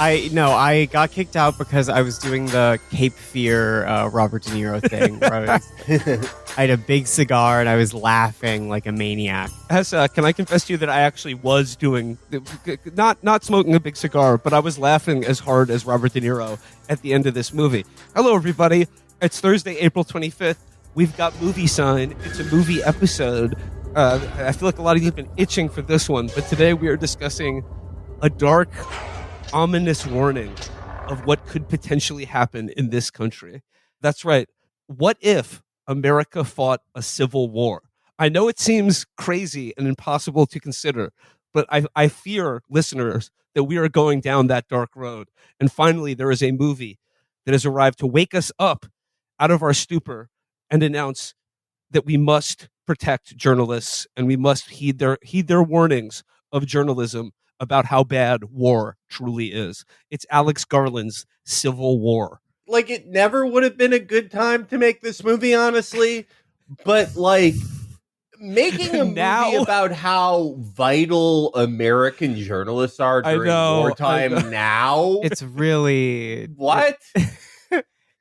I got kicked out because I was doing the Cape Fear Robert De Niro thing. Where I had a big cigar and I was laughing like a maniac. Hesse, can I confess to you that I actually was doing not smoking a big cigar, but I was laughing as hard as Robert De Niro at the end of this movie. Hello, everybody. It's Thursday, April 25th. We've got Movie Sign. It's a movie episode. I feel like a lot of you have been itching for this one, but today we are discussing a dark, ominous warning of what could potentially happen in this country. That's right. What if America fought a civil war? I know it seems crazy and impossible to consider, but I fear, listeners, that we are going down that dark road. And finally, there is a movie that has arrived to wake us up out of our stupor and announce that we must protect journalists and we must heed their warnings of journalism about how bad war truly is. It's Alex Garland's Civil War. Like, it never would have been a good time to make this movie, honestly. But, like, making a movie about how vital American journalists are during wartime now. It's really... What?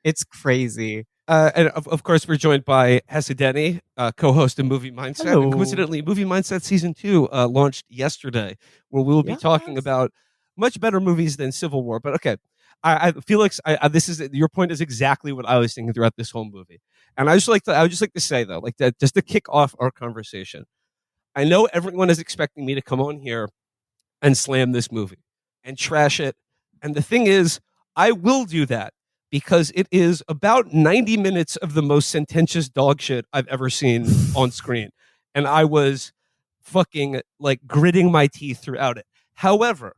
It's crazy. And of course, we're joined by Hesse Deni, co-host of Movie Mindset. Hello. And coincidentally, Movie Mindset Season 2 launched yesterday, where we'll be talking about much better movies than Civil War. But okay, Felix, your point is exactly what I was thinking throughout this whole movie. And I would just like to say, though, like that, just to kick off our conversation, I know everyone is expecting me to come on here and slam this movie and trash it. And the thing is, I will do that, because it is about 90 minutes of the most sententious dog shit I've ever seen on screen. And I was fucking like gritting my teeth throughout it. However,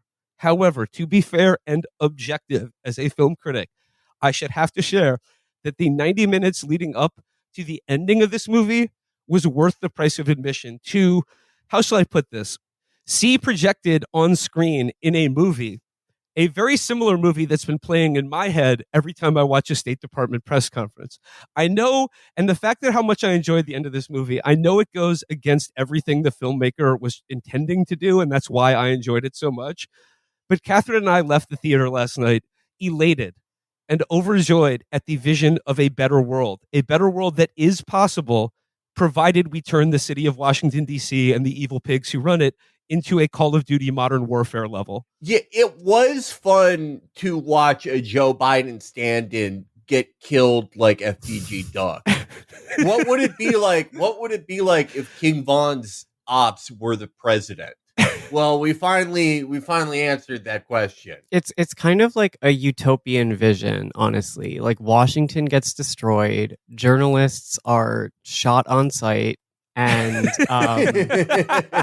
to be fair and objective as a film critic, I should have to share that the 90 minutes leading up to the ending of this movie was worth the price of admission to, how shall I put this, see projected on screen in a movie, a very similar movie that's been playing in my head every time I watch a State Department press conference. I know, and the fact that how much I enjoyed the end of this movie, I know it goes against everything the filmmaker was intending to do, and that's why I enjoyed it so much. But Catherine and I left the theater last night elated and overjoyed at the vision of a better world that is possible, provided we turn the city of Washington, D.C. and the evil pigs who run it into a Call of Duty Modern Warfare level. Yeah, it was fun to watch a Joe Biden stand-in get killed like FDG Duck. What would it be like? What would it be like if King Von's ops were the president? Well, we finally answered that question. It's kind of like a utopian vision, honestly. Like, Washington gets destroyed, journalists are shot on sight, and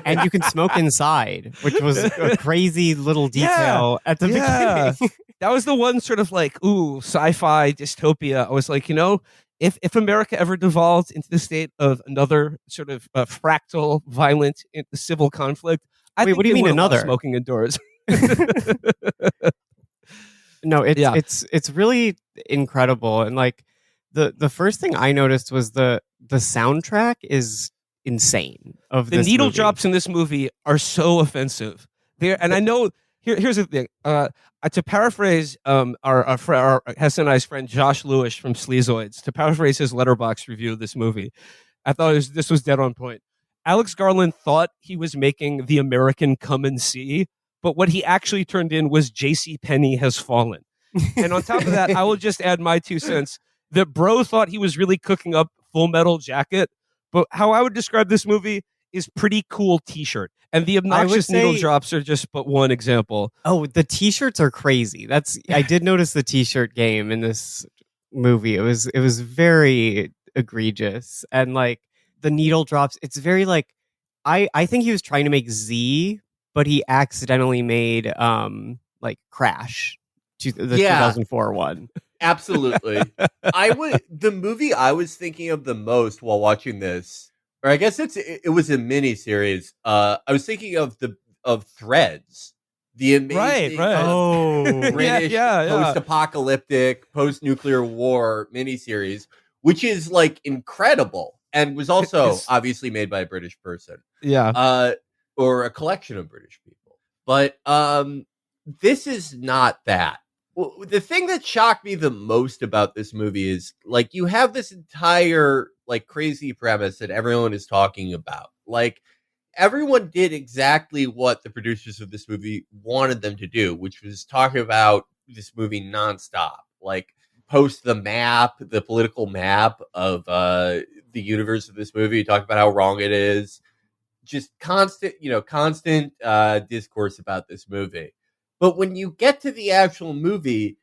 and you can smoke inside, which was a crazy little detail at the beginning. That was the one sort of like, ooh, sci-fi dystopia. I was like, if America ever devolved into the state of another sort of fractal, violent civil conflict, Wait, what do you mean another? Smoking indoors. No, it's really incredible, and like the first thing I noticed was the soundtrack is insane. The needle drops in this movie are so offensive. And I know here's the thing. To paraphrase our Hesse and I's friend Josh Lewis from Sleazoids, to paraphrase his Letterboxd review of this movie, I thought this was dead on point. Alex Garland thought he was making The American Come and See, but what he actually turned in was J.C. Penney Has Fallen. And on top of that, I will just add my 2 cents that bro thought he was really cooking up Full Metal Jacket, but how I would describe this movie is pretty cool t-shirt. And the obnoxious needle drops are just but one example. Oh, the t-shirts are crazy. I did notice the t-shirt game in this movie. It was very egregious. And like the needle drops, it's very like I think he was trying to make Z, but he accidentally made like Crash, the 2004 one. Absolutely. The movie I was thinking of the most while watching this, or I guess it was a mini series. I was thinking of Threads, the amazing British post-apocalyptic, post-nuclear war miniseries, which is like incredible and was also obviously made by a British person. Yeah. Or a collection of British people. But this is not that. Well, the thing that shocked me the most about this movie is like you have this entire like crazy premise that everyone is talking about. Like everyone did exactly what the producers of this movie wanted them to do, which was talk about this movie nonstop. Like post the map, the political map of the universe of this movie, talk about how wrong it is. Just constant discourse about this movie. But when you get to the actual movie,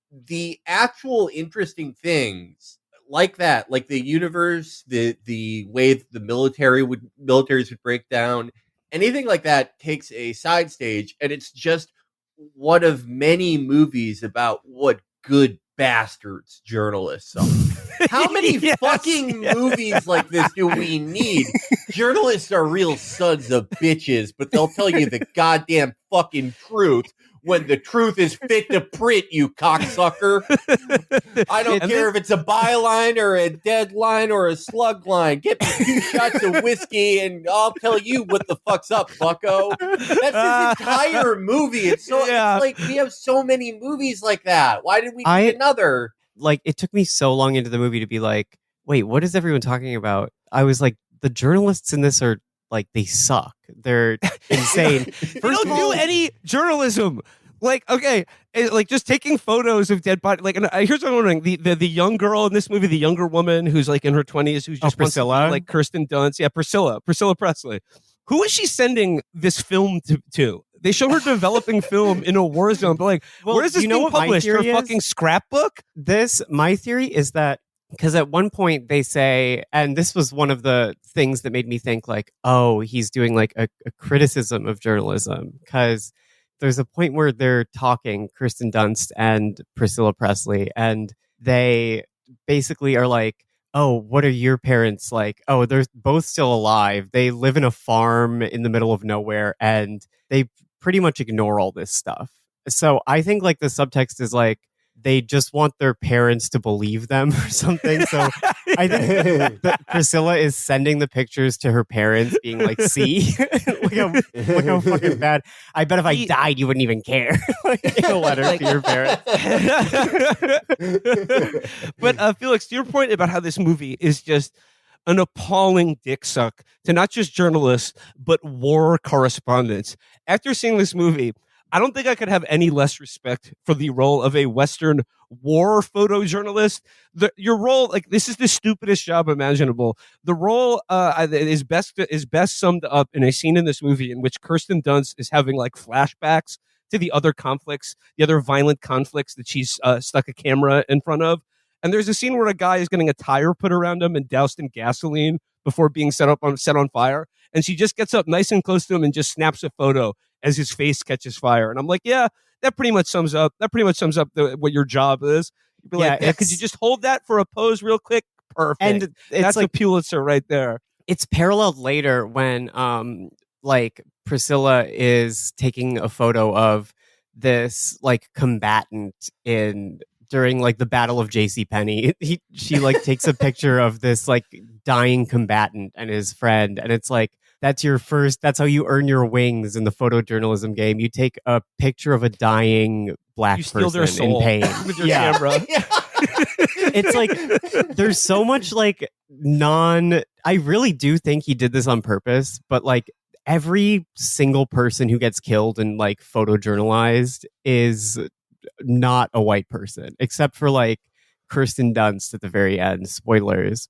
the actual interesting things like that, like the universe, the way that the militaries would break down, anything like that takes a side stage, and it's just one of many movies about what good bastards journalists are. How many fucking movies like this do we need? Journalists are real sons of bitches, but they'll tell you the goddamn fucking truth when the truth is fit to print, you cocksucker. I don't care if it's a byline or a deadline or a slug line. Get me 2 shots of whiskey and I'll tell you what the fuck's up, bucko. That's this entire movie. It's like we have so many movies like that. Why did we need another? Like, it took me so long into the movie to be like, wait, what is everyone talking about? I was like, the journalists in this are like, they suck. They're insane. They don't do any journalism. Like, okay, like just taking photos of dead bodies. Like, and here's what I'm wondering: the young girl in this movie, the younger woman who's like in her 20s, who's just Priscilla, like Kirsten Dunst, Priscilla Presley. Who is she sending this film to? They show her developing film in a war zone, but like, where is this being published? Her fucking scrapbook? My theory is that because at one point they say, and this was one of the things that made me think like, oh, he's doing like a criticism of journalism, because there's a point where they're talking, Kirsten Dunst and Priscilla Presley, and they basically are like, oh, what are your parents like? Oh, they're both still alive. They live in a farm in the middle of nowhere, and they pretty much ignore all this stuff. So I think like the subtext is like, they just want their parents to believe them or something. So I think that Priscilla is sending the pictures to her parents being like, see, look how fucking bad. I bet if I died, you wouldn't even care. Like, in a letter to your parents. But Felix, to your point about how this movie is just an appalling dick suck to not just journalists, but war correspondents. After seeing this movie, I don't think I could have any less respect for the role of a Western war photojournalist. Your role, like, this is the stupidest job imaginable. The role is best summed up in a scene in this movie in which Kirsten Dunst is having like flashbacks to the other conflicts, the other violent conflicts that she's stuck a camera in front of. And there's a scene where a guy is getting a tire put around him and doused in gasoline before being set on fire. And she just gets up nice and close to him and just snaps a photo as his face catches fire. And I'm like, yeah, that pretty much sums up what your job is. You'd be like, could you just hold that for a pose real quick? Perfect. And that's like a Pulitzer right there. It's paralleled later when like Priscilla is taking a photo of this like combatant during like the Battle of J.C. Penney. She like takes a picture of this like dying combatant and his friend, and it's like, that's how you earn your wings in the photojournalism game. You take a picture of a dying black person in pain with your camera. It's like, there's so much like I really do think he did this on purpose, but like every single person who gets killed and like photojournalized is not a white person, except for like Kirsten Dunst at the very end. Spoilers.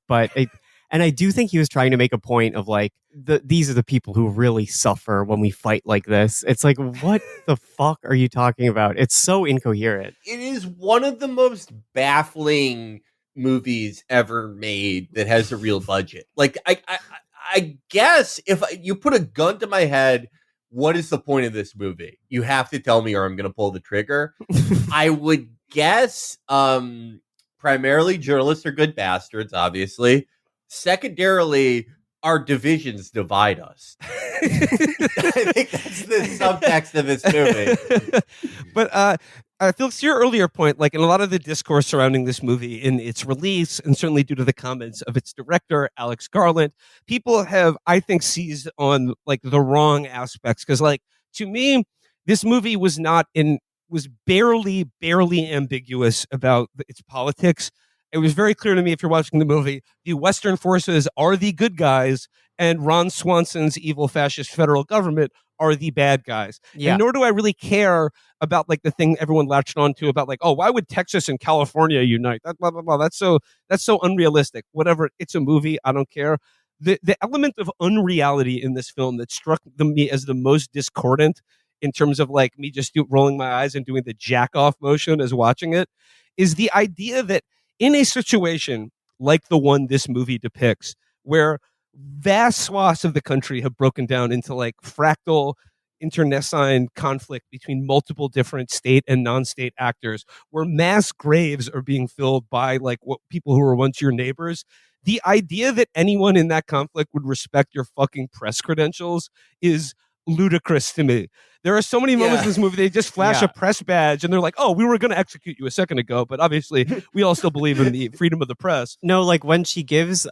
And I do think he was trying to make a point of like, these are the people who really suffer when we fight like this. It's like, what the fuck are you talking about? It's so incoherent. It is one of the most baffling movies ever made that has a real budget. Like, I guess if you put a gun to my head, what is the point of this movie? You have to tell me or I'm going to pull the trigger. I would guess primarily journalists are good bastards, obviously. Secondarily, our divisions divide us. I think that's the subtext of this movie. But Felix, to your earlier point, like in a lot of the discourse surrounding this movie in its release, and certainly due to the comments of its director, Alex Garland, people have, I think, seized on like the wrong aspects. Because like, to me, This movie was barely ambiguous about its politics. It was very clear to me, if you're watching the movie, the Western forces are the good guys and Ron Swanson's evil fascist federal government are the bad guys. Yeah. And nor do I really care about like the thing everyone latched onto about like, oh, why would Texas and California unite? That blah blah blah. That's so unrealistic. Whatever. It's a movie. I don't care. The element of unreality in this film that struck me as the most discordant in terms of like me just rolling my eyes and doing the jack off motion as watching it is the idea that in a situation like the one this movie depicts, where vast swaths of the country have broken down into like fractal internecine conflict between multiple different state and non-state actors, where mass graves are being filled by like what people who were once your neighbors. The idea that anyone in that conflict would respect your fucking press credentials is ludicrous to me. There are so many moments in this movie they just flash a press badge and they're like, oh, we were going to execute you a second ago, but obviously we all still believe in the freedom of the press. No, like when she gives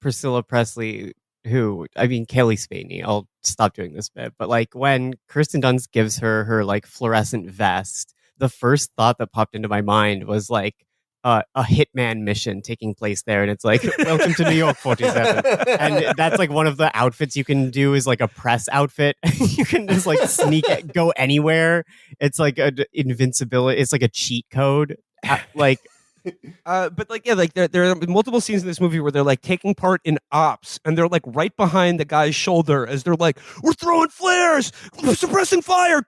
Priscilla Presley, Kaylee Spaney, I'll stop doing this bit, but like when Kirsten Dunst gives her like fluorescent vest, the first thought that popped into my mind was like a hitman mission taking place there, and it's like, welcome to New York 47, and that's like one of the outfits you can do is like a press outfit. You can just like go anywhere. It's like an invincibility, it's like a cheat code. But like, yeah, like there are multiple scenes in this movie where they're like taking part in ops and they're like right behind the guy's shoulder as they're like, we're throwing flares, we're suppressing fire.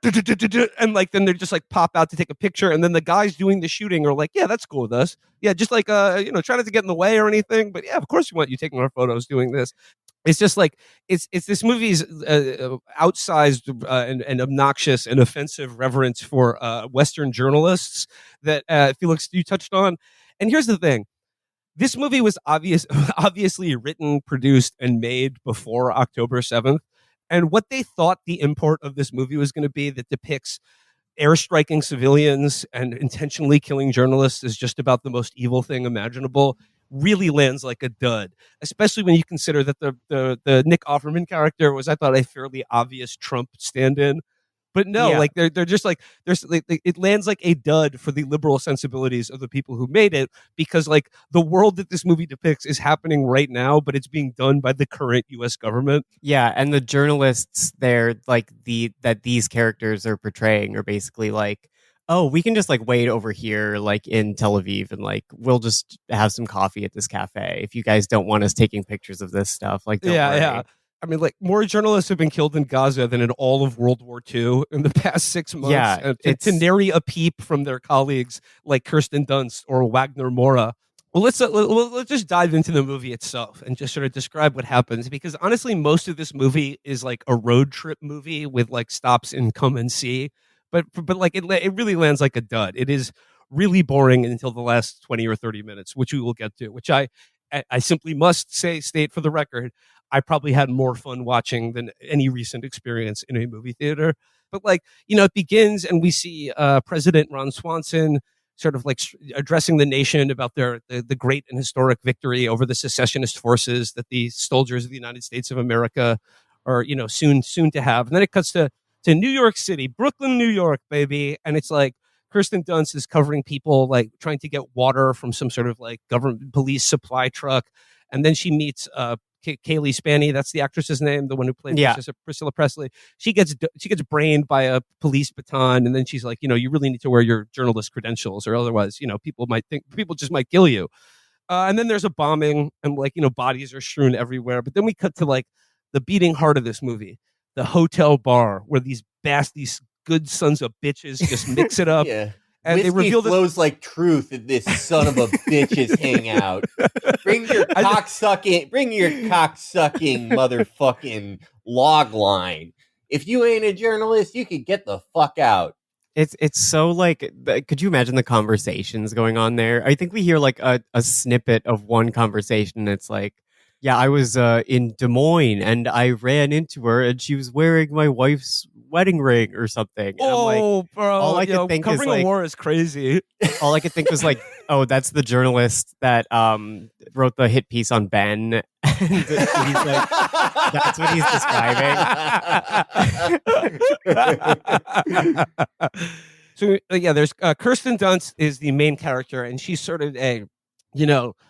And like, then they just like pop out to take a picture. And then the guys doing the shooting are like, yeah, that's cool with us. Yeah. Just like, try not to get in the way or anything. But yeah, of course we want you taking our photos doing this. It's just like it's this movie's outsized and obnoxious and offensive reverence for Western journalists that Felix, you touched on. And here's the thing: this movie was obviously written, produced, and made before October 7th. And what they thought the import of this movie was going to be that depicts airstriking civilians and intentionally killing journalists is just about the most evil thing imaginable really lands like a dud, especially when you consider that the Nick Offerman character was, I thought, a fairly obvious Trump stand-in. But no, like they're just like it lands like a dud for the liberal sensibilities of the people who made it, because like the world that this movie depicts is happening right now, but it's being done by the current U.S. government. Yeah, and the journalists there, like that these characters are portraying, are basically like, oh, we can just like wait over here, like in Tel Aviv, and like we'll just have some coffee at this cafe if you guys don't want us taking pictures of this stuff. Like, don't worry. Yeah. I mean, like, more journalists have been killed in Gaza than in all of World War II in the past 6 months. Yeah, to nary a peep from their colleagues like Kirsten Dunst or Wagner Moura. Well, let's just dive into the movie itself and just sort of describe what happens, because honestly, most of this movie is like a road trip movie with like stops in come and see, but like it really lands like a dud. It is really boring until the last 20 or 30 minutes, which we will get to, which I simply must state for the record, I probably had more fun watching than any recent experience in a movie theater. But like, it begins and we see President Ron Swanson sort of like addressing the nation about the great and historic victory over the secessionist forces that the soldiers of the United States of America are, soon to have. And then it cuts to New York City, Brooklyn, New York, baby. And it's like Kirsten Dunst is covering people like trying to get water from some sort of like government police supply truck. And then she meets Kaylee Spaney, that's the actress's name, the one who played Priscilla Presley. She gets brained by a police baton, and then she's like, you really need to wear your journalist credentials, or otherwise, people just might kill you. And then there's a bombing, and like, bodies are strewn everywhere. But then we cut to like the beating heart of this movie, the hotel bar, where these good sons of bitches just mix it up. Yeah. And whiskey they reveal flows like truth in this son of a bitch's hangout. Bring your cocksucking motherfucking log line. If you ain't a journalist, you can get the fuck out. It's so like, could you imagine the conversations going on there? I think we hear like a snippet of one conversation. It's like, yeah, I was in Des Moines and I ran into her and she was wearing my wife's wedding ring or something. And I'm like, bro, all I could think covering is like, a war is crazy. All I could think was like, oh, that's the journalist that wrote the hit piece on Ben. And he's like, That's what he's describing. So there's Kirsten Dunst is the main character, and she's sort of a,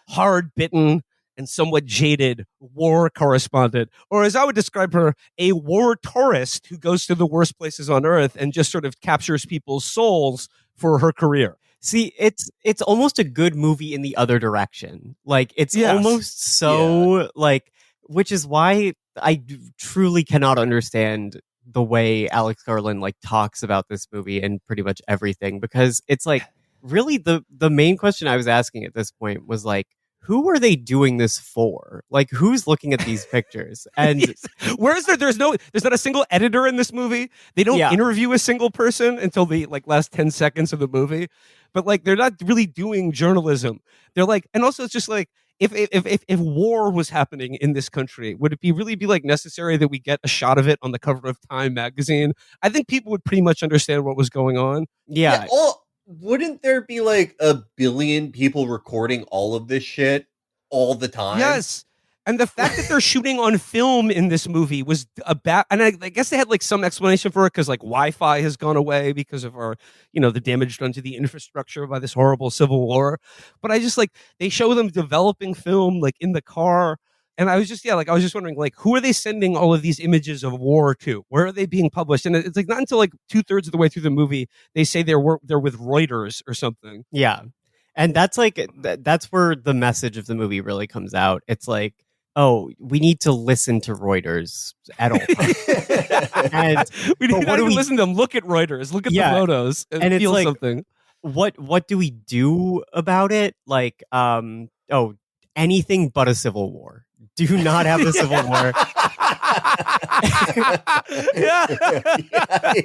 hard-bitten and somewhat jaded war correspondent, or as I would describe her, a war tourist who goes to the worst places on earth and just sort of captures people's souls for her career. See, it's almost a good movie in the other direction. Like, it's almost so like, which is why I truly cannot understand the way Alex Garland like talks about this movie and pretty much everything, because it's like really the main question I was asking at this point was like, who are they doing this for? Like, who's looking at these pictures? And where's there's not a single editor in this movie. They don't interview a single person until the like last 10 seconds of the movie. But like, they're not really doing journalism. They're like, and also it's just like, if war was happening in this country, would it really be like necessary that we get a shot of it on the cover of Time magazine? I think people would pretty much understand what was going on. Yeah. Wouldn't there be like a billion people recording all of this shit all the time? Yes. And the fact that they're shooting on film in this movie was a bad, and I guess they had like some explanation for it because like Wi-Fi has gone away because of our, the damage done to the infrastructure by this horrible civil war. But I just like, they show them developing film like in the car. And I was just, I was just wondering, like, who are they sending all of these images of war to? Where are they being published? And it's like not until like 2/3 of the way through the movie, they say they're with Reuters or something. Yeah. And that's like, that's where the message of the movie really comes out. It's like, oh, we need to listen to Reuters at all times. And we need to listen to them. Look at Reuters. Look at the photos and feel it's like, something. What do we do about it? Like, anything but a civil war. Do not have the Civil War.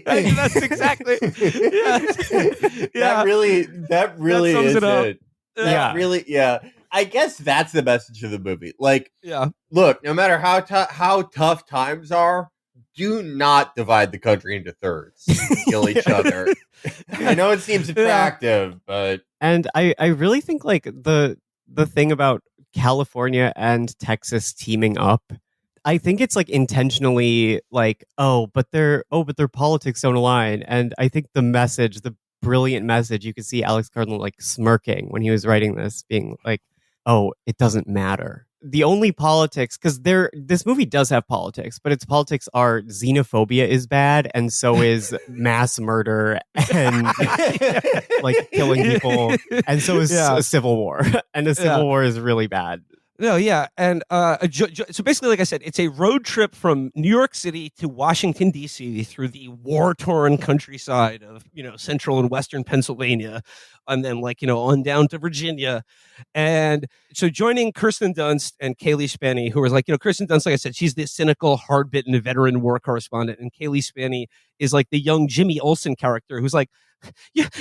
That's exactly. That really that sums is it up. Really, I guess that's the message of the movie. Like, look, no matter how tough times are, do not divide the country into thirds and kill each other. I know it seems attractive, but I really think like the thing about California and Texas teaming up, I think it's like intentionally like, but their politics don't align. And I think the brilliant message, you could see Alex Garland like smirking when he was writing this, being like, it doesn't matter. The only politics, because this movie does have politics, but its politics are xenophobia is bad, and so is mass murder and like killing people, and so is a civil war, and a civil war is really bad. No, yeah, and so basically, like I said, it's a road trip from New York City to Washington D.C. through the war-torn countryside of central and western Pennsylvania, and then on down to Virginia, and so joining Kirsten Dunst and Kaylee Spaney, who was like Kirsten Dunst, like I said, she's this cynical, hard-bitten veteran war correspondent, and Kaylee Spaney is like the young Jimmy Olsen character who's like,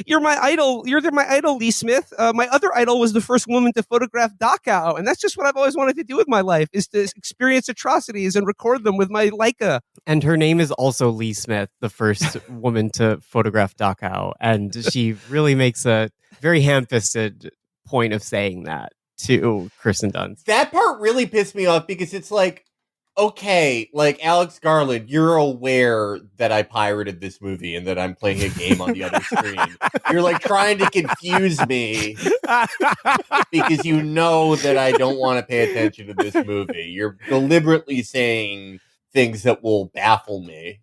you're my idol. You're my idol, Lee Smith. My other idol was the first woman to photograph Dachau. And that's just what I've always wanted to do with my life, is to experience atrocities and record them with my Leica. And her name is also Lee Smith, the first woman to photograph Dachau. And she really makes a very ham-fisted point of saying that to Kirsten Dunst. That part really pissed me off because it's like, okay, like Alex Garland, you're aware that I pirated this movie and that I'm playing a game on the other screen. You're like trying to confuse me because you know that I don't want to pay attention to this movie. You're deliberately saying things that will baffle me.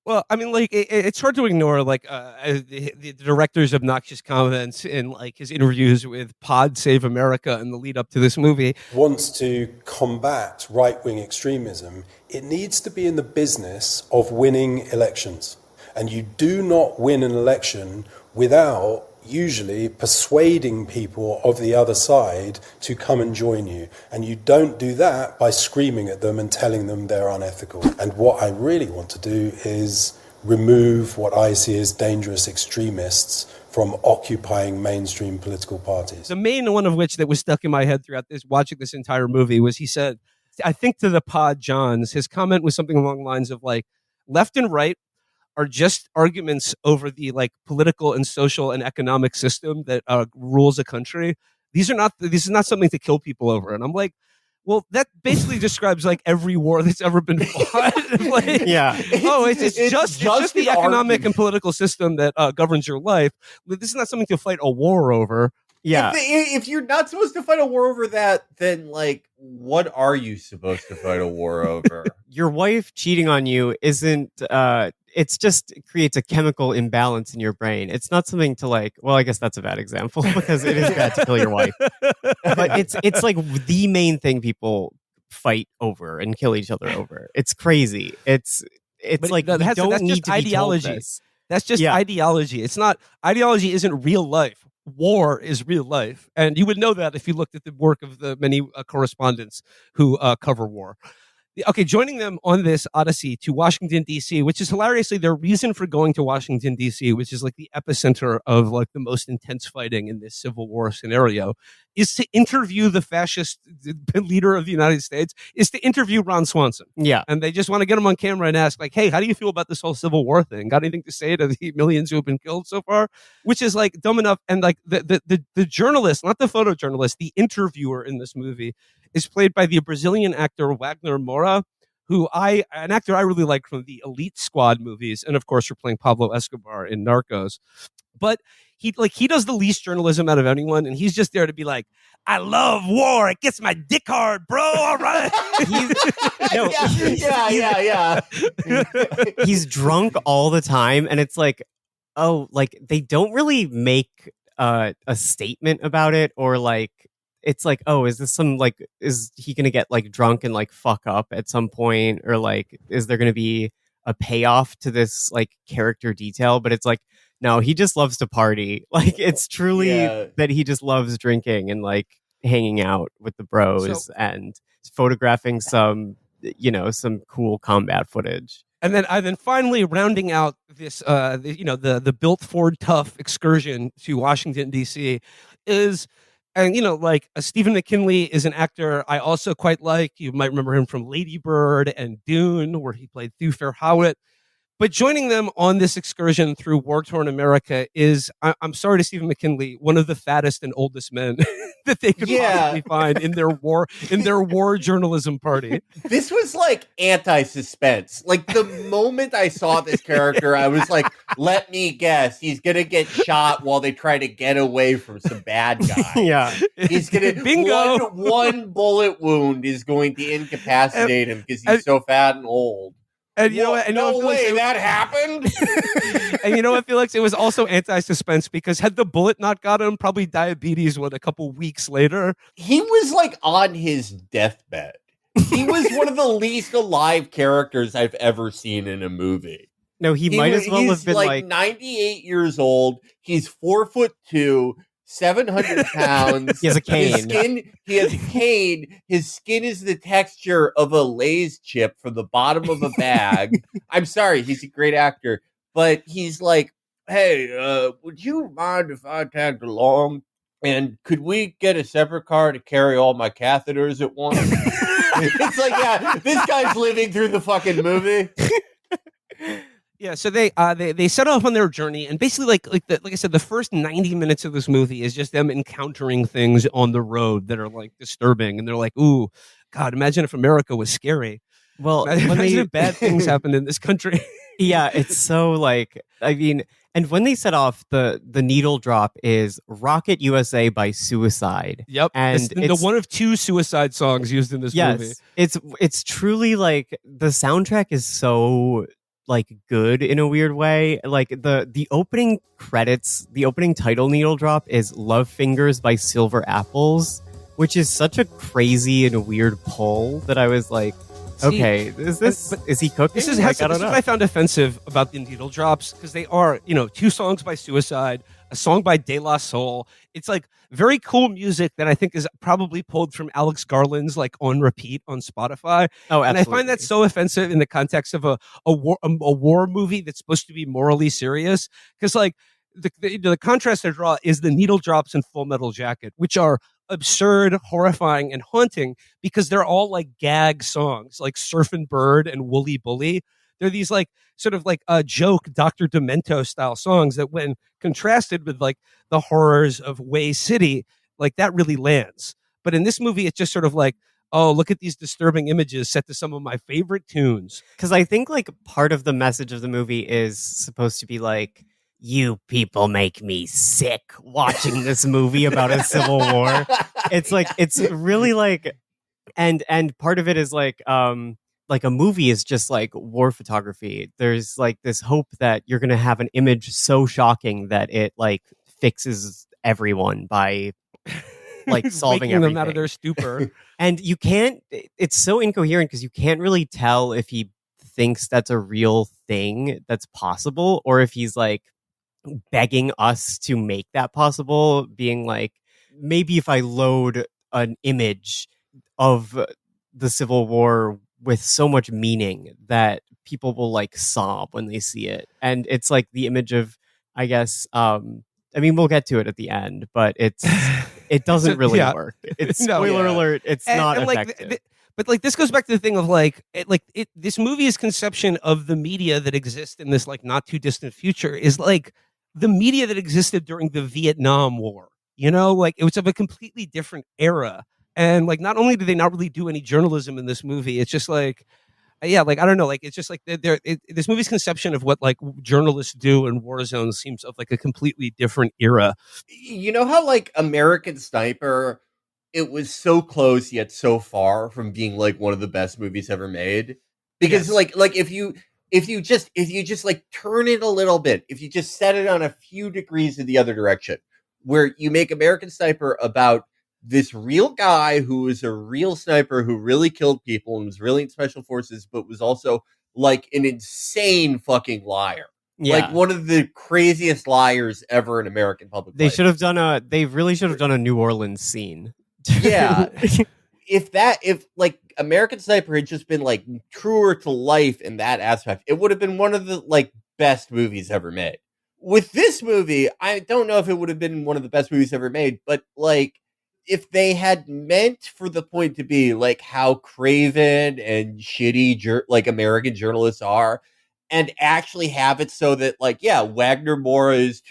Well, I mean, like, it's hard to ignore, like, the director's obnoxious comments in, like, his interviews with Pod Save America in the lead up to this movie. Wants to combat right-wing extremism, it needs to be in the business of winning elections. And you do not win an election without usually persuading people of the other side to come and join you. And you don't do that by screaming at them and telling them they're unethical. And what I really want to do is remove what I see as dangerous extremists from occupying mainstream political parties. The main one of which that was stuck in my head throughout watching this entire movie was, he said, I think to the Pod Johns, his comment was something along the lines of like, left and right are just arguments over the like political and social and economic system that rules a country. This is not something to kill people over. And I'm like, Well, that basically describes like every war that's ever been fought. Like, Yeah. It's just the an economic argument. and political system that governs your life. This is not something to fight a war over. Yeah. If you're not supposed to fight a war over that, then like, what are you supposed to fight a war over? Your wife cheating on you isn't it's just creates a chemical imbalance in your brain. It's not something to like, well, I guess that's a bad example because it is bad to kill your wife. But it's like the main thing people fight over and kill each other over. It's crazy. It's But like no, we that's don't just need to be ideology. told this. That's just Yeah. ideology. It's not ideology. Isn't real life. War is real life, and you would know that if you looked at the work of the many correspondents who cover war. Okay, joining them on this odyssey to Washington, D.C., which is hilariously their reason for going to Washington, D.C., which is like the epicenter of like the most intense fighting in this Civil War scenario, is to interview the fascist leader of the United States, is to interview Ron Swanson. Yeah. And they just want to get him on camera and ask, like, hey, how do you feel about this whole Civil War thing? Got anything to say to the millions who have been killed so far? Which is like dumb enough. And like the journalist, not the photojournalist, the interviewer in this movie is played by the Brazilian actor Wagner Moura, an actor I really like from the Elite Squad movies, and of course, for playing Pablo Escobar in Narcos. But he does the least journalism out of anyone, and he's just there to be like, I love war. It gets my dick hard, bro. All right. Yeah. He's drunk all the time, and it's like, oh, like they don't really make a statement about it, or like it's like, oh, is this some like, is he gonna get like drunk and like fuck up at some point, or like is there gonna be a payoff to this like character detail? But it's like, no, he just loves to party. Like it's truly that he just loves drinking and like hanging out with the bros and photographing some cool combat footage. And then finally rounding out this, the built Ford Tough excursion to Washington, D.C. is, and, like Stephen McKinley is an actor I also quite like. You might remember him from Lady Bird and Dune, where he played Thufir Hawat. But joining them on this excursion through war-torn America is, I'm sorry to Stephen McKinley, one of the fattest and oldest men that they could possibly find in their war journalism party. This was like anti-suspense. Like the moment I saw this character, I was like, let me guess, he's gonna get shot while they try to get away from some bad guy. Yeah. He's gonna Bingo. one bullet wound is going to incapacitate him because he's so fat and old. And you know what? No way that happened. And you know what, Felix? It was also anti-suspense because had the bullet not got him, probably diabetes would a couple weeks later. He was like on his deathbed. He was one of the least alive characters I've ever seen in a movie. No, he might as well have been like 98 years old. He's 4'2", 700 pounds. He has a cane. He has a cane. His skin is the texture of a Lay's chip from the bottom of a bag. I'm sorry, he's a great actor, but he's like, hey, would you mind if I tagged along? And could we get a separate car to carry all my catheters at once? It's like, yeah, this guy's living through the fucking movie. Yeah, so they set off on their journey, and basically, like I said, the first 90 minutes of this movie is just them encountering things on the road that are like disturbing, and they're like, "Ooh, God, imagine if America was scary." Well, imagine if bad things happened in this country. Yeah, it's so like, I mean, and when they set off, the needle drop is "Rocket USA" by Suicide. Yep, and it's the one of two Suicide songs used in this movie. It's truly like the soundtrack is so like good in a weird way. Like the opening credits, the opening title needle drop is "Love Fingers" by Silver Apples, which is such a crazy and weird pull that I was like, okay, is he cooking? This is what I found offensive about the needle drops, because they are, two songs by Suicide, a song by De La Soul. It's like very cool music that I think is probably pulled from Alex Garland's like on repeat on Spotify. Oh, absolutely. And I find that so offensive in the context of a war movie that's supposed to be morally serious, because like the contrast I draw is the needle drops in Full Metal Jacket, which are absurd, horrifying, and haunting because they're all like gag songs, like Surfin' Bird and Wooly Bully. They're these like sort of like joke Dr. Demento style songs that, when contrasted with like the horrors of Way City, like that really lands. But in this movie, it's just sort of like oh, look at these disturbing images set to some of my favorite tunes. Because I think like part of the message of the movie is supposed to be like, you people make me sick watching this movie about a civil war. It's like, it's really like, and part of it is like a movie is just like war photography. There's like this hope that you're going to have an image so shocking that it like fixes everyone by like solving waking everything them out of their stupor. And you can't, it's so incoherent because you can't really tell if he thinks that's a real thing that's possible, or if he's like begging us to make that possible, being like, maybe if I load an image of the Civil War with so much meaning that people will like sob when they see it. And it's like the image of, I guess, I mean, we'll get to it at the end, but it doesn't really work. It's spoiler alert. It's not effective. Like, but like this goes back to the thing of like this movie's conception of the media that exists in this like not too distant future is like the media that existed during the Vietnam War. You know, like it was of a completely different era. And like not only do they not really do any journalism in this movie, it's just like, yeah, like I don't know, like it's just like this movie's conception of what like journalists do in war zones seems of like a completely different era. You know how like American Sniper, it was so close yet so far from being like one of the best movies ever made? Because like if you just like turn it a little bit, if you just set it on a few degrees in the other direction, where you make American Sniper about this real guy who was a real sniper who really killed people and was really in special forces, but was also like an insane fucking liar. Yeah. Like one of the craziest liars ever in American public life. They really should have done a New Orleans scene. Yeah. if like American Sniper had just been like truer to life in that aspect, it would have been one of the like best movies ever made. With this movie, I don't know if it would have been one of the best movies ever made, but like if they had meant for the point to be like how craven and shitty like American journalists are, and actually have it so that like, yeah, Wagner Moura is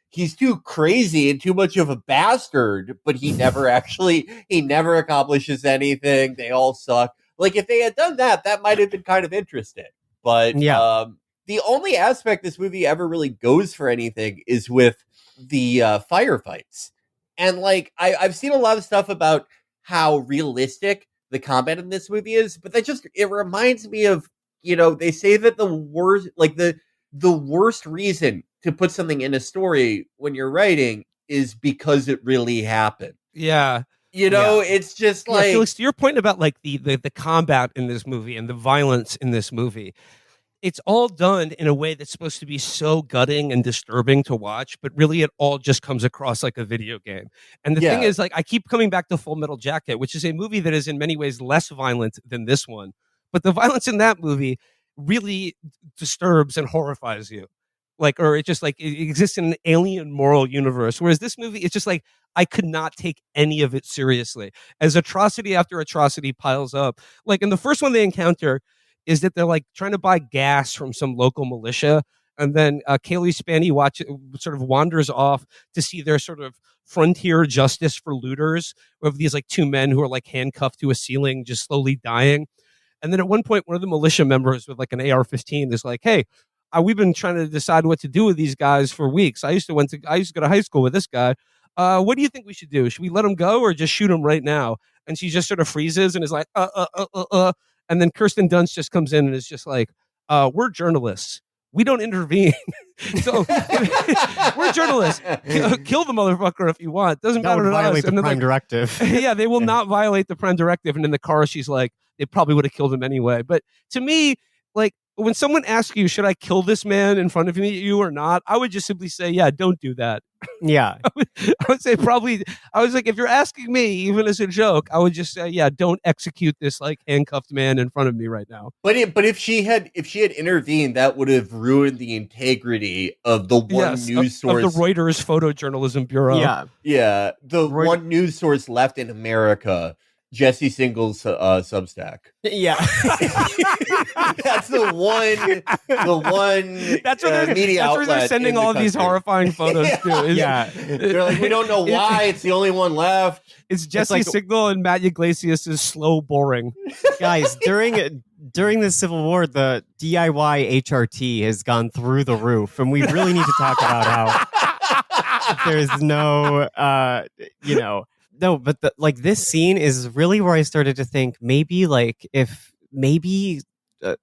he's too crazy and too much of a bastard, but he never accomplishes anything. They all suck. Like if they had done that, that might have been kind of interesting. But the only aspect this movie ever really goes for anything is with the firefights. And like I've seen a lot of stuff about how realistic the combat in this movie is, but it reminds me of, you know, they say that the worst reason to put something in a story when you're writing is because it really happened. Yeah. You know, it's just like Felix, to your point about like the combat in this movie and the violence in this movie, it's all done in a way that's supposed to be so gutting and disturbing to watch, but really it all just comes across like a video game. And the thing is, like, I keep coming back to Full Metal Jacket, which is a movie that is in many ways less violent than this one. But the violence in that movie really disturbs and horrifies you. Like, or it just like it exists in an alien moral universe. Whereas this movie, it's just like, I could not take any of it seriously. As atrocity after atrocity piles up. Like in the first one they encounter, is that they're like trying to buy gas from some local militia. And then Kaylee Spaney sort of wanders off to see their sort of frontier justice for looters of these like two men who are like handcuffed to a ceiling, just slowly dying. And then at one point, one of the militia members with like an AR-15 is like, hey, we've been trying to decide what to do with these guys for weeks. I used to go to high school with this guy. What do you think we should do? Should we let him go or just shoot him right now? And she just sort of freezes and is like, And then Kirsten Dunst just comes in and is just like, we're journalists. We don't intervene. So we're journalists. Kill the motherfucker if you want. Doesn't matter to us. Violate the Prime Directive. Yeah, they will not violate the Prime Directive. And in the car, she's like, they probably would have killed him anyway. But to me, like, when someone asks you, should I kill this man in front of you or not? I would just simply say, yeah, don't do that. Yeah. I would say probably, I was like, if you're asking me, even as a joke, I would just say, yeah, don't execute this like handcuffed man in front of me right now. But if she had intervened, that would have ruined the integrity of the one news source. Of the Reuters Photojournalism Bureau. Yeah. Yeah. The one news source left in America, Jesse Singles Substack. Yeah. That's the one. That's where they're sending all of these horrifying photos to. They're like, we don't know why. It's the only one left. It's Jesse Signal and Matt Iglesias' slow boring. Guys, during the Civil War, the DIY HRT has gone through the roof, and we really need to talk about how there's no, no, but this scene is really where I started to think maybe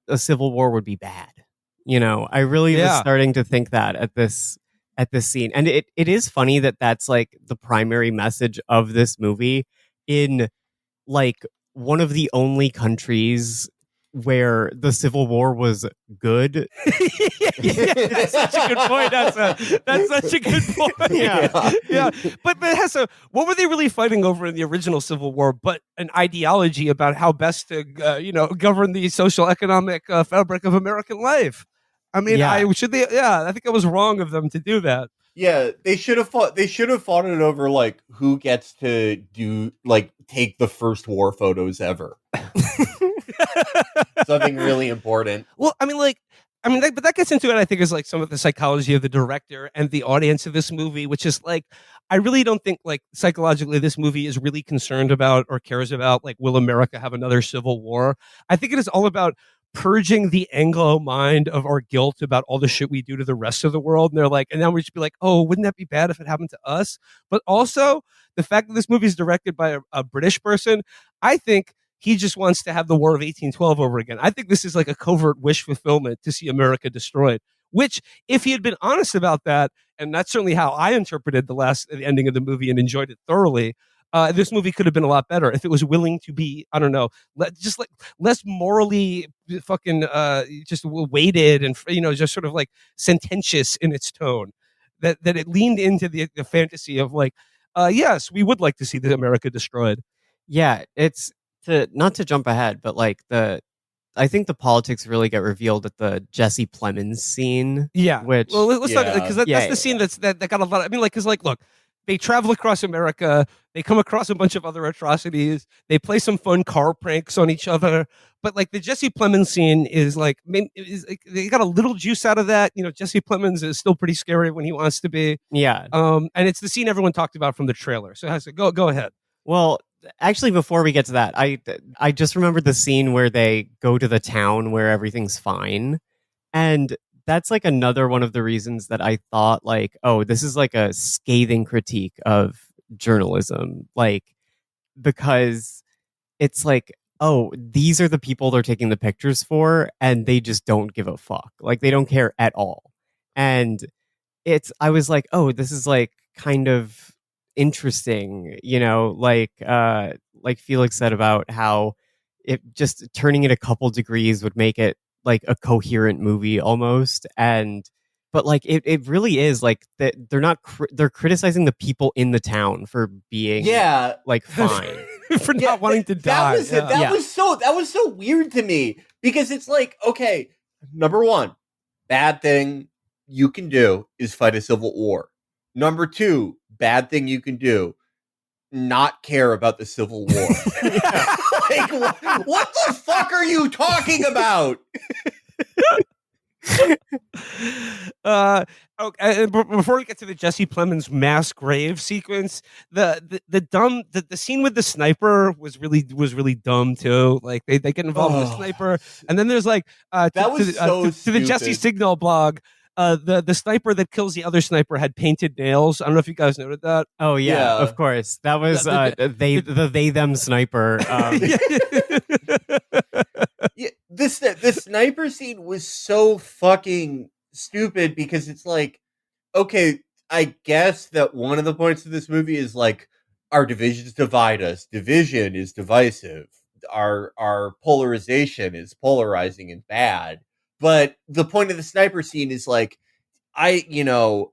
a Civil War would be bad. I really was starting to think that at this scene. And it is funny that that's like the primary message of this movie in like one of the only countries where the Civil War was good. That's such a good point. That's such a good point. Yeah. But Hesse, what were they really fighting over in the original Civil War? But an ideology about how best to, govern the social economic fabric of American life. I mean, I think it was wrong of them to do that. Yeah, they should have fought it over like who gets to take the first war photos ever. Something really important. Well, but that gets into it, I think, is like some of the psychology of the director and the audience of this movie, which is like, I really don't think like psychologically this movie is really concerned about or cares about like, will America have another civil war? I think it is all about purging the Anglo mind of our guilt about all the shit we do to the rest of the world. And they're like, and then we should be like, oh, wouldn't that be bad if it happened to us? But also the fact that this movie is directed by a British person, I think he just wants to have the War of 1812 over again. I think this is like a covert wish fulfillment to see America destroyed, which if he had been honest about that, and that's certainly how I interpreted the ending of the movie and enjoyed it thoroughly, this movie could have been a lot better if it was willing to be, I don't know, less morally fucking just weighted and, just sort of like sententious in its tone, that it leaned into the fantasy of like, yes, we would like to see the America destroyed. Yeah, it's not to jump ahead, but like I think the politics really get revealed at the Jesse Plemens scene. Yeah, which let's talk, because that's the scene that got a lot. I mean, like, because like, look, they travel across America, they come across a bunch of other atrocities, they play some fun car pranks on each other, but like the Jesse Plemens scene is like, they got a little juice out of that. Jesse Plemens is still pretty scary when he wants to be. Yeah, and it's the scene everyone talked about from the trailer. So go ahead. Well, actually, before we get to that, I just remembered the scene where they go to the town where everything's fine. And that's like another one of the reasons that I thought like, oh, this is like a scathing critique of journalism. Like, because it's like, oh, these are the people they're taking the pictures for, and they just don't give a fuck. Like, they don't care at all. And I was like, oh, this is like kind of interesting, like Felix said about how it just turning it a couple degrees would make it like a coherent movie almost. But like it really is like that they're criticizing the people in the town for being like fine for not wanting to die. That was so weird to me, because it's like, okay, number one, bad thing you can do is fight a civil war. Number two, bad thing you can do, not care about the Civil War. Like, what the fuck are you talking about? Okay, before we get to the Jesse Plemens mass grave sequence, the scene with the sniper was really dumb too. Like they get involved with the sniper, and then there's like to the Jesse Signal blog. The sniper that kills the other sniper had painted nails. I don't know if you guys noted that. Oh yeah. Of course. That was they them sniper. The sniper scene was so fucking stupid, because it's like, okay, I guess that one of the points of this movie is like, our divisions divide us. Division is divisive. Our polarization is polarizing and bad. But the point of the sniper scene is like, ideology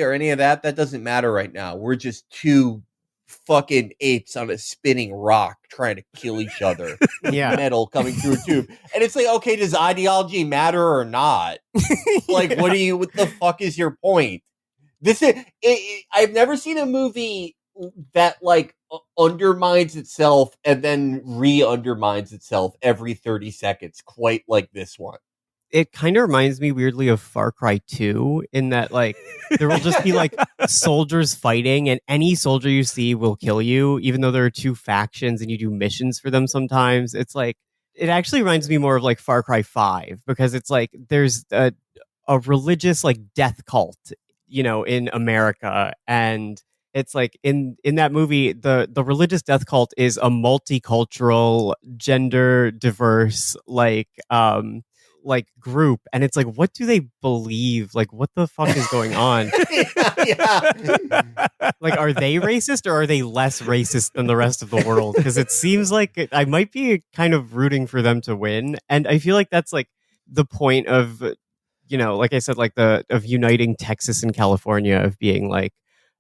or any of that doesn't matter right now. We're just two fucking apes on a spinning rock trying to kill each other. Yeah. Metal coming through a tube. And it's like, okay, does ideology matter or not? Like, what the fuck is your point? I've never seen a movie that like undermines itself and then re-undermines itself every 30 seconds, quite like this one. It kind of reminds me weirdly of Far Cry 2 in that like there will just be like soldiers fighting and any soldier you see will kill you, even though there are two factions and you do missions for them sometimes. It's like, it actually reminds me more of like Far Cry 5 because it's like there's a religious like death cult, in America. And it's like in that movie, the religious death cult is a multicultural, gender diverse, like group, and it's like, what do they believe? Like, what the fuck is going on? Yeah. Like, are they racist or are they less racist than the rest of the world? Because it seems like I might be kind of rooting for them to win, and I feel like that's like the point of, like I said, like of uniting Texas and California, of being like,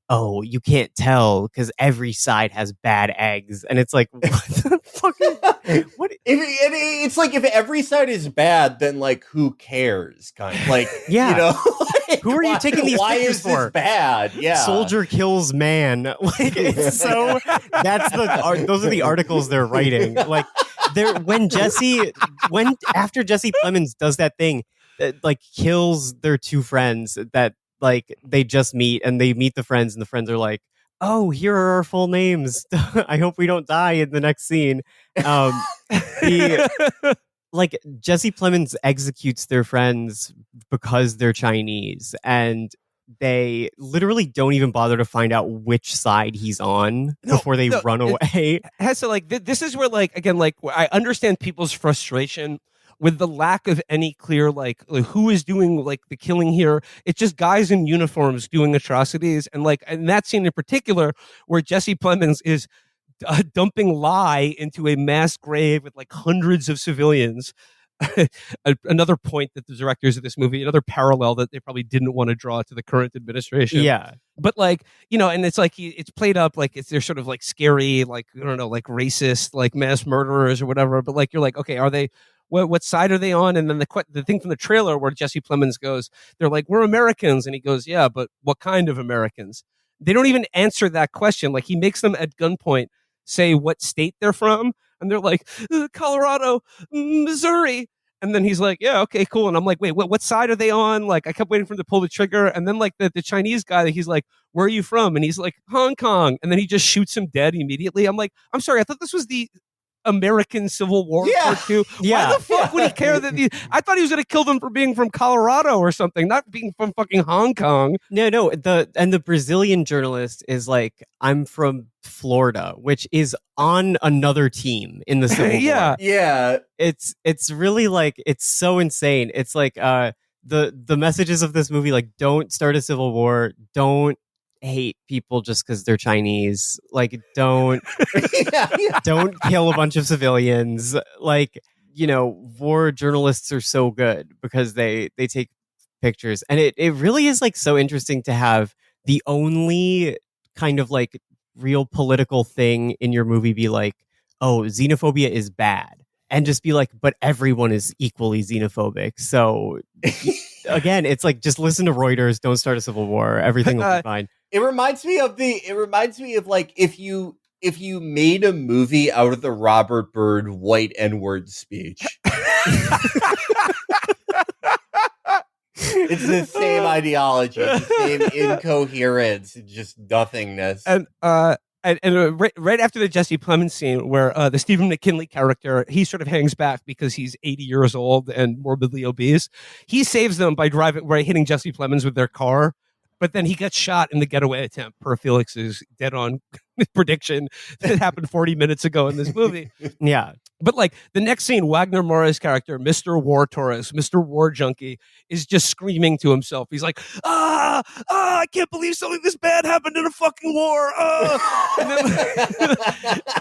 oh, you can't tell because every side has bad eggs. And it's like, what the fuck? What? It's like, if every side is bad, then like, who cares? Kind of like, yeah. Like, who are you taking these why pictures is for? This bad? Yeah. Soldier kills man. Like, it's so, those are the articles they're writing. Like, after Jesse Plemens does that thing that like kills their two friends that like they just meet, and they meet the friends, and the friends are like, oh, here are our full names. I hope we don't die in the next scene. Like Jesse Plemons executes their friends because they're Chinese, and they literally don't even bother to find out which side he's on before they run away. Hesse, like this is where, like, again, like I understand people's frustration with the lack of any clear like who is doing like the killing here. It's just guys in uniforms doing atrocities, and like in that scene in particular where Jesse Plemons is dumping lye into a mass grave with like hundreds of civilians. Another point that the directors of this movie, another parallel that they probably didn't want to draw to the current administration. Yeah. But like, and it's like it's played up like they're sort of like scary, like, I don't know, like racist, like mass murderers or whatever. But like, you're like, okay, are they, what side are they on? And then the thing from the trailer where Jesse Plemons goes, they're like, we're Americans. And he goes, yeah, but what kind of Americans? They don't even answer that question. Like, he makes them at gunpoint say what state they're from. And they're like, Colorado, Missouri. And then he's like, yeah, okay, cool. And I'm like, wait, what side are they on? Like, I kept waiting for him to pull the trigger. And then like the Chinese guy, he's like, where are you from? And he's like, Hong Kong. And then he just shoots him dead immediately. I'm like, I'm sorry, I thought this was the American Civil War Part 2. Yeah. Why the fuck would he care that I thought he was going to kill them for being from Colorado or something, not being from fucking Hong Kong. No, the Brazilian journalist is like, I'm from Florida, which is on another team in the Civil War. Yeah. It's really like, it's so insane. It's like the messages of this movie, like, don't start a civil war, don't hate people just because they're Chinese, like, don't don't kill a bunch of civilians. Like, war journalists are so good because they take pictures, and it really is like so interesting to have the only kind of like real political thing in your movie be like, oh, xenophobia is bad, and just be like, but everyone is equally xenophobic. So again, it's like, just listen to Reuters, don't start a civil war, everything will be fine. It reminds me of like if you made a movie out of the Robert Byrd white N-word speech. It's the same ideology, the same incoherence, just nothingness. And right after the Jesse Plemons scene, where the Stephen McKinley character, he sort of hangs back because he's 80 years old and morbidly obese. He saves them by hitting Jesse Plemons with their car. But then he gets shot in the getaway attempt, per Felix's dead-on prediction that happened 40 minutes ago in this movie. Yeah. But like the next scene, Wagner Moura's character, Mr. War Taurus, Mr. War Junkie, is just screaming to himself. He's like, I can't believe something this bad happened in a fucking war.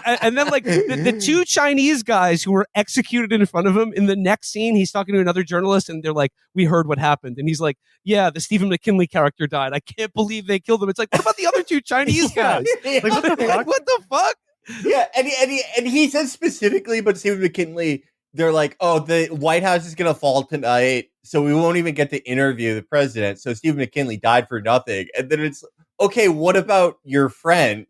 And then like the two Chinese guys who were executed in front of him, in the next scene, he's talking to another journalist and they're like, we heard what happened. And he's like, yeah, the Stephen McKinley character died. I can't believe they killed him. It's like, what about the other two Chinese guys? Like, what the fuck? What the fuck? Yeah, and he says specifically, but Stephen McKinley, they're like, oh, the White House is going to fall tonight, so we won't even get to interview the president. So Stephen McKinley died for nothing. And then it's okay, what about your friend?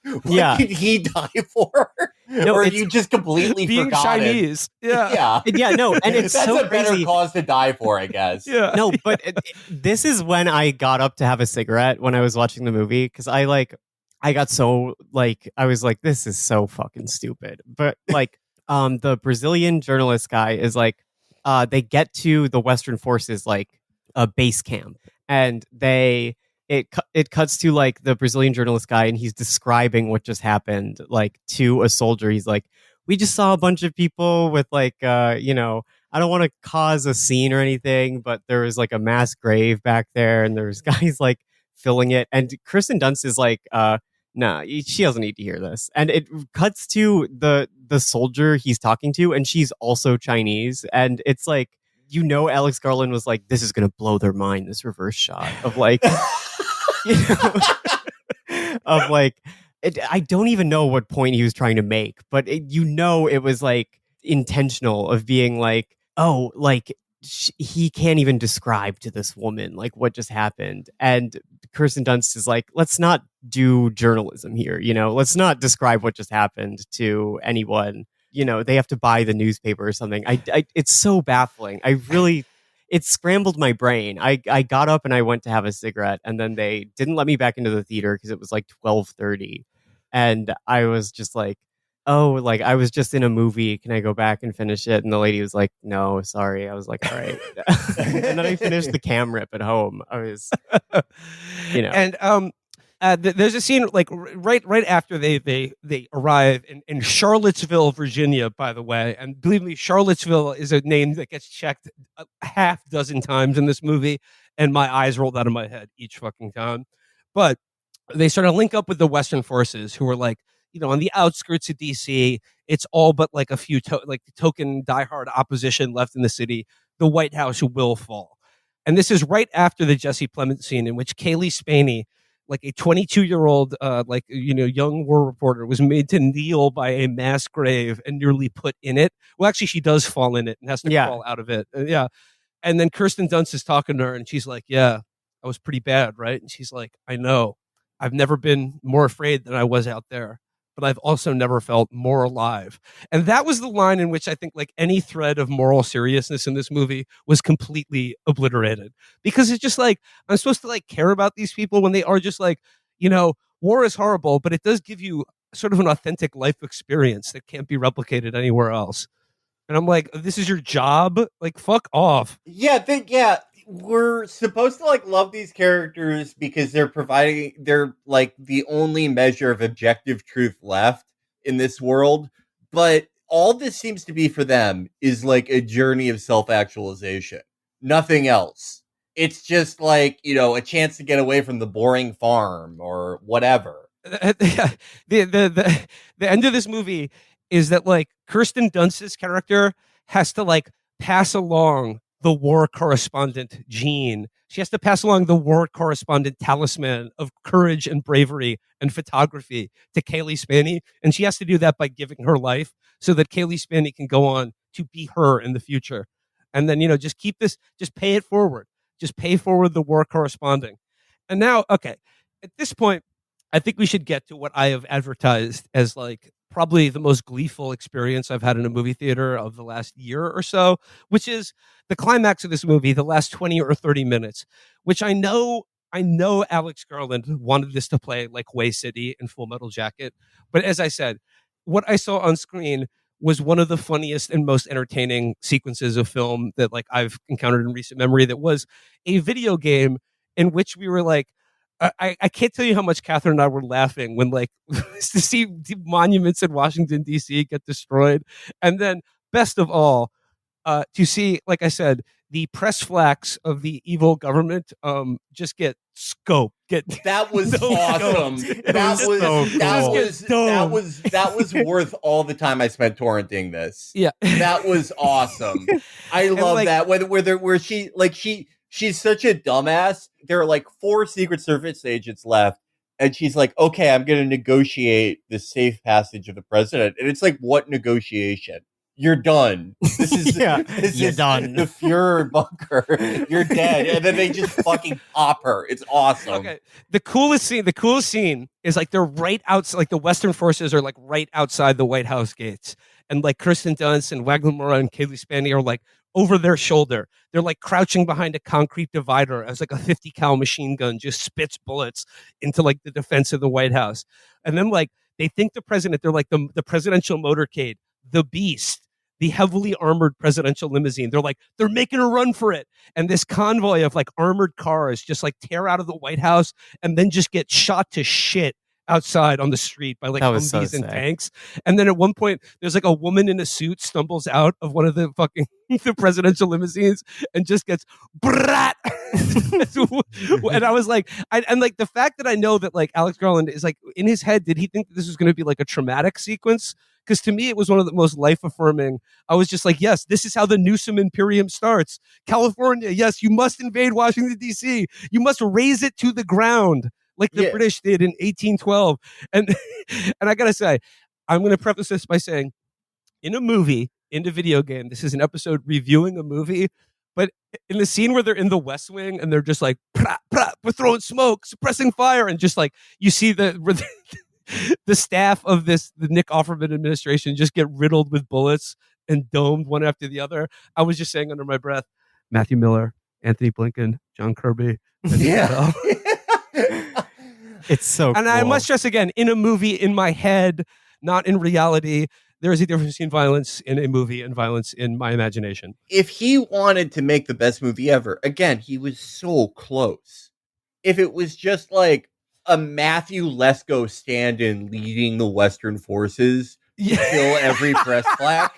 What did he die for? No, or you just completely being forgotten? Chinese. Yeah. Yeah. No, and it's that's so a better crazy. cause to die for, I guess. Yeah. No, but this is when I got up to have a cigarette when I was watching the movie, because I got so I was like, this is so fucking stupid. But the Brazilian journalist guy is they get to the Western Forces a base camp, and it cuts to the Brazilian journalist guy, and he's describing what just happened to a soldier. He's like, we just saw a bunch of people with I don't want to cause a scene or anything, but there was a mass grave back there, and there's guys filling it. And Kirsten Dunst is nah, she doesn't need to hear this. And it cuts to the soldier he's talking to, and she's also Chinese. And it's Alex Garland was like, this is gonna blow their mind, this reverse shot of you know, of I don't even know what point he was trying to make, but it was intentional of being oh, he can't even describe to this woman what just happened. And Kirsten Dunst is like, let's not do journalism here, let's not describe what just happened to anyone. They have to buy the newspaper or something. It's so baffling. It scrambled my brain. I got up and I went to have a cigarette, and then they didn't let me back into the theater because it was 12:30, and I was just oh, I was just in a movie. Can I go back and finish it? And the lady was like, no, sorry. I was like, all right. And then I finished the cam rip at home. I was, And there's a scene right after they arrive in Charlottesville, Virginia, by the way. And believe me, Charlottesville is a name that gets checked a half dozen times in this movie, and my eyes rolled out of my head each fucking time. But they sort of link up with the Western forces, who are on the outskirts of DC. It's all but a few token diehard opposition left in the city. The White House will fall. And this is right after the Jesse Plemens scene, in which Kaylee Spaney, a 22-year-old, young war reporter, was made to kneel by a mass grave and nearly put in it. Well, actually, she does fall in it and has to crawl out of it. Yeah. And then Kirsten Dunst is talking to her, and she's like, yeah, I was pretty bad, right? And she's like, I know. I've never been more afraid than I was out there, but I've also never felt more alive. And that was the line in which I think any thread of moral seriousness in this movie was completely obliterated, because it's just I'm supposed to care about these people when they are just war is horrible, but it does give you sort of an authentic life experience that can't be replicated anywhere else. And I'm like, this is your job? Fuck off. Yeah, we're supposed to love these characters because they're the only measure of objective truth left in this world. But all this seems to be for them is a journey of self-actualization. Nothing else. It's just a chance to get away from the boring farm or whatever. The end of this movie is that Kirsten Dunst's character has to pass along the war correspondent gene. She has to pass along the war correspondent talisman of courage and bravery and photography to Kaylee Spaney. And she has to do that by giving her life so that Kaylee Spaney can go on to be her in the future. And then, just keep this, just pay it forward. Just pay forward the war corresponding. And now, okay, at this point, I think we should get to what I have advertised as probably the most gleeful experience I've had in a movie theater of the last year or so, which is the climax of this movie, the last 20 or 30 minutes, which I know Alex Garland wanted this to play like Way City and Full Metal Jacket. But as I said, what I saw on screen was one of the funniest and most entertaining sequences of film that I've encountered in recent memory. That was a video game in which we were I can't tell you how much Catherine and I were laughing when to see monuments in Washington, D.C. get destroyed. And then best of all, to see, like I said, the press flax of the evil government just get scoped. That was awesome. That was worth all the time I spent torrenting this. Yeah. That was awesome. I love that. Where she's such a dumbass. There are 4 Secret Service agents left, and she's like, okay, I'm going to negotiate the safe passage of the president. And it's what negotiation? you're done. This is you're done. The Fuhrer bunker. You're dead. And then they just fucking pop her. It's awesome. Okay. The coolest scene is like they're right outside, like the Western forces are like right outside the White House gates. And like Kirsten Dunst and Wagner Moura and Kaylee Spaney are like over their shoulder. They're like crouching behind a concrete divider as like a 50 cal machine gun just spits bullets into like the defense of the White House. And then like they think the president, they're like the presidential motorcade, the Beast, the heavily armored presidential limousine. They're like, they're making a run for it. And this convoy of like armored cars just like tear out of the White House and then just get shot to shit outside on the street by like Humvees and tanks. And then at one point, there's like a woman in a suit stumbles out of one of the fucking the presidential limousines and just gets brat. And I was like, and like the fact that I know that like Alex Garland is like in his head, did he think that this was going to be like a traumatic sequence? Because to me, it was one of the most life-affirming. I was just like, yes, this is how the Newsom Imperium starts. California, yes, you must invade Washington, D.C. You must raze it to the ground like the British did in 1812. And I got to say, I'm going to preface this by saying, in a movie, in the video game, this is an episode reviewing a movie, but in the scene where they're in the West Wing and they're just like, prah, prah, we're throwing smoke, suppressing fire, and just like, you see the staff of the Nick Offerman administration just get riddled with bullets and domed one after the other. I was just saying under my breath, Matthew Miller, Anthony Blinken, John Kirby. Yeah. It's so And cool. I must stress again, in a movie, in my head, not in reality, there is a difference between violence in a movie and violence in my imagination. If he wanted to make the best movie ever, again, he was so close. If it was just like a Matthew Lesko stand-in leading the Western forces to kill every press plaque,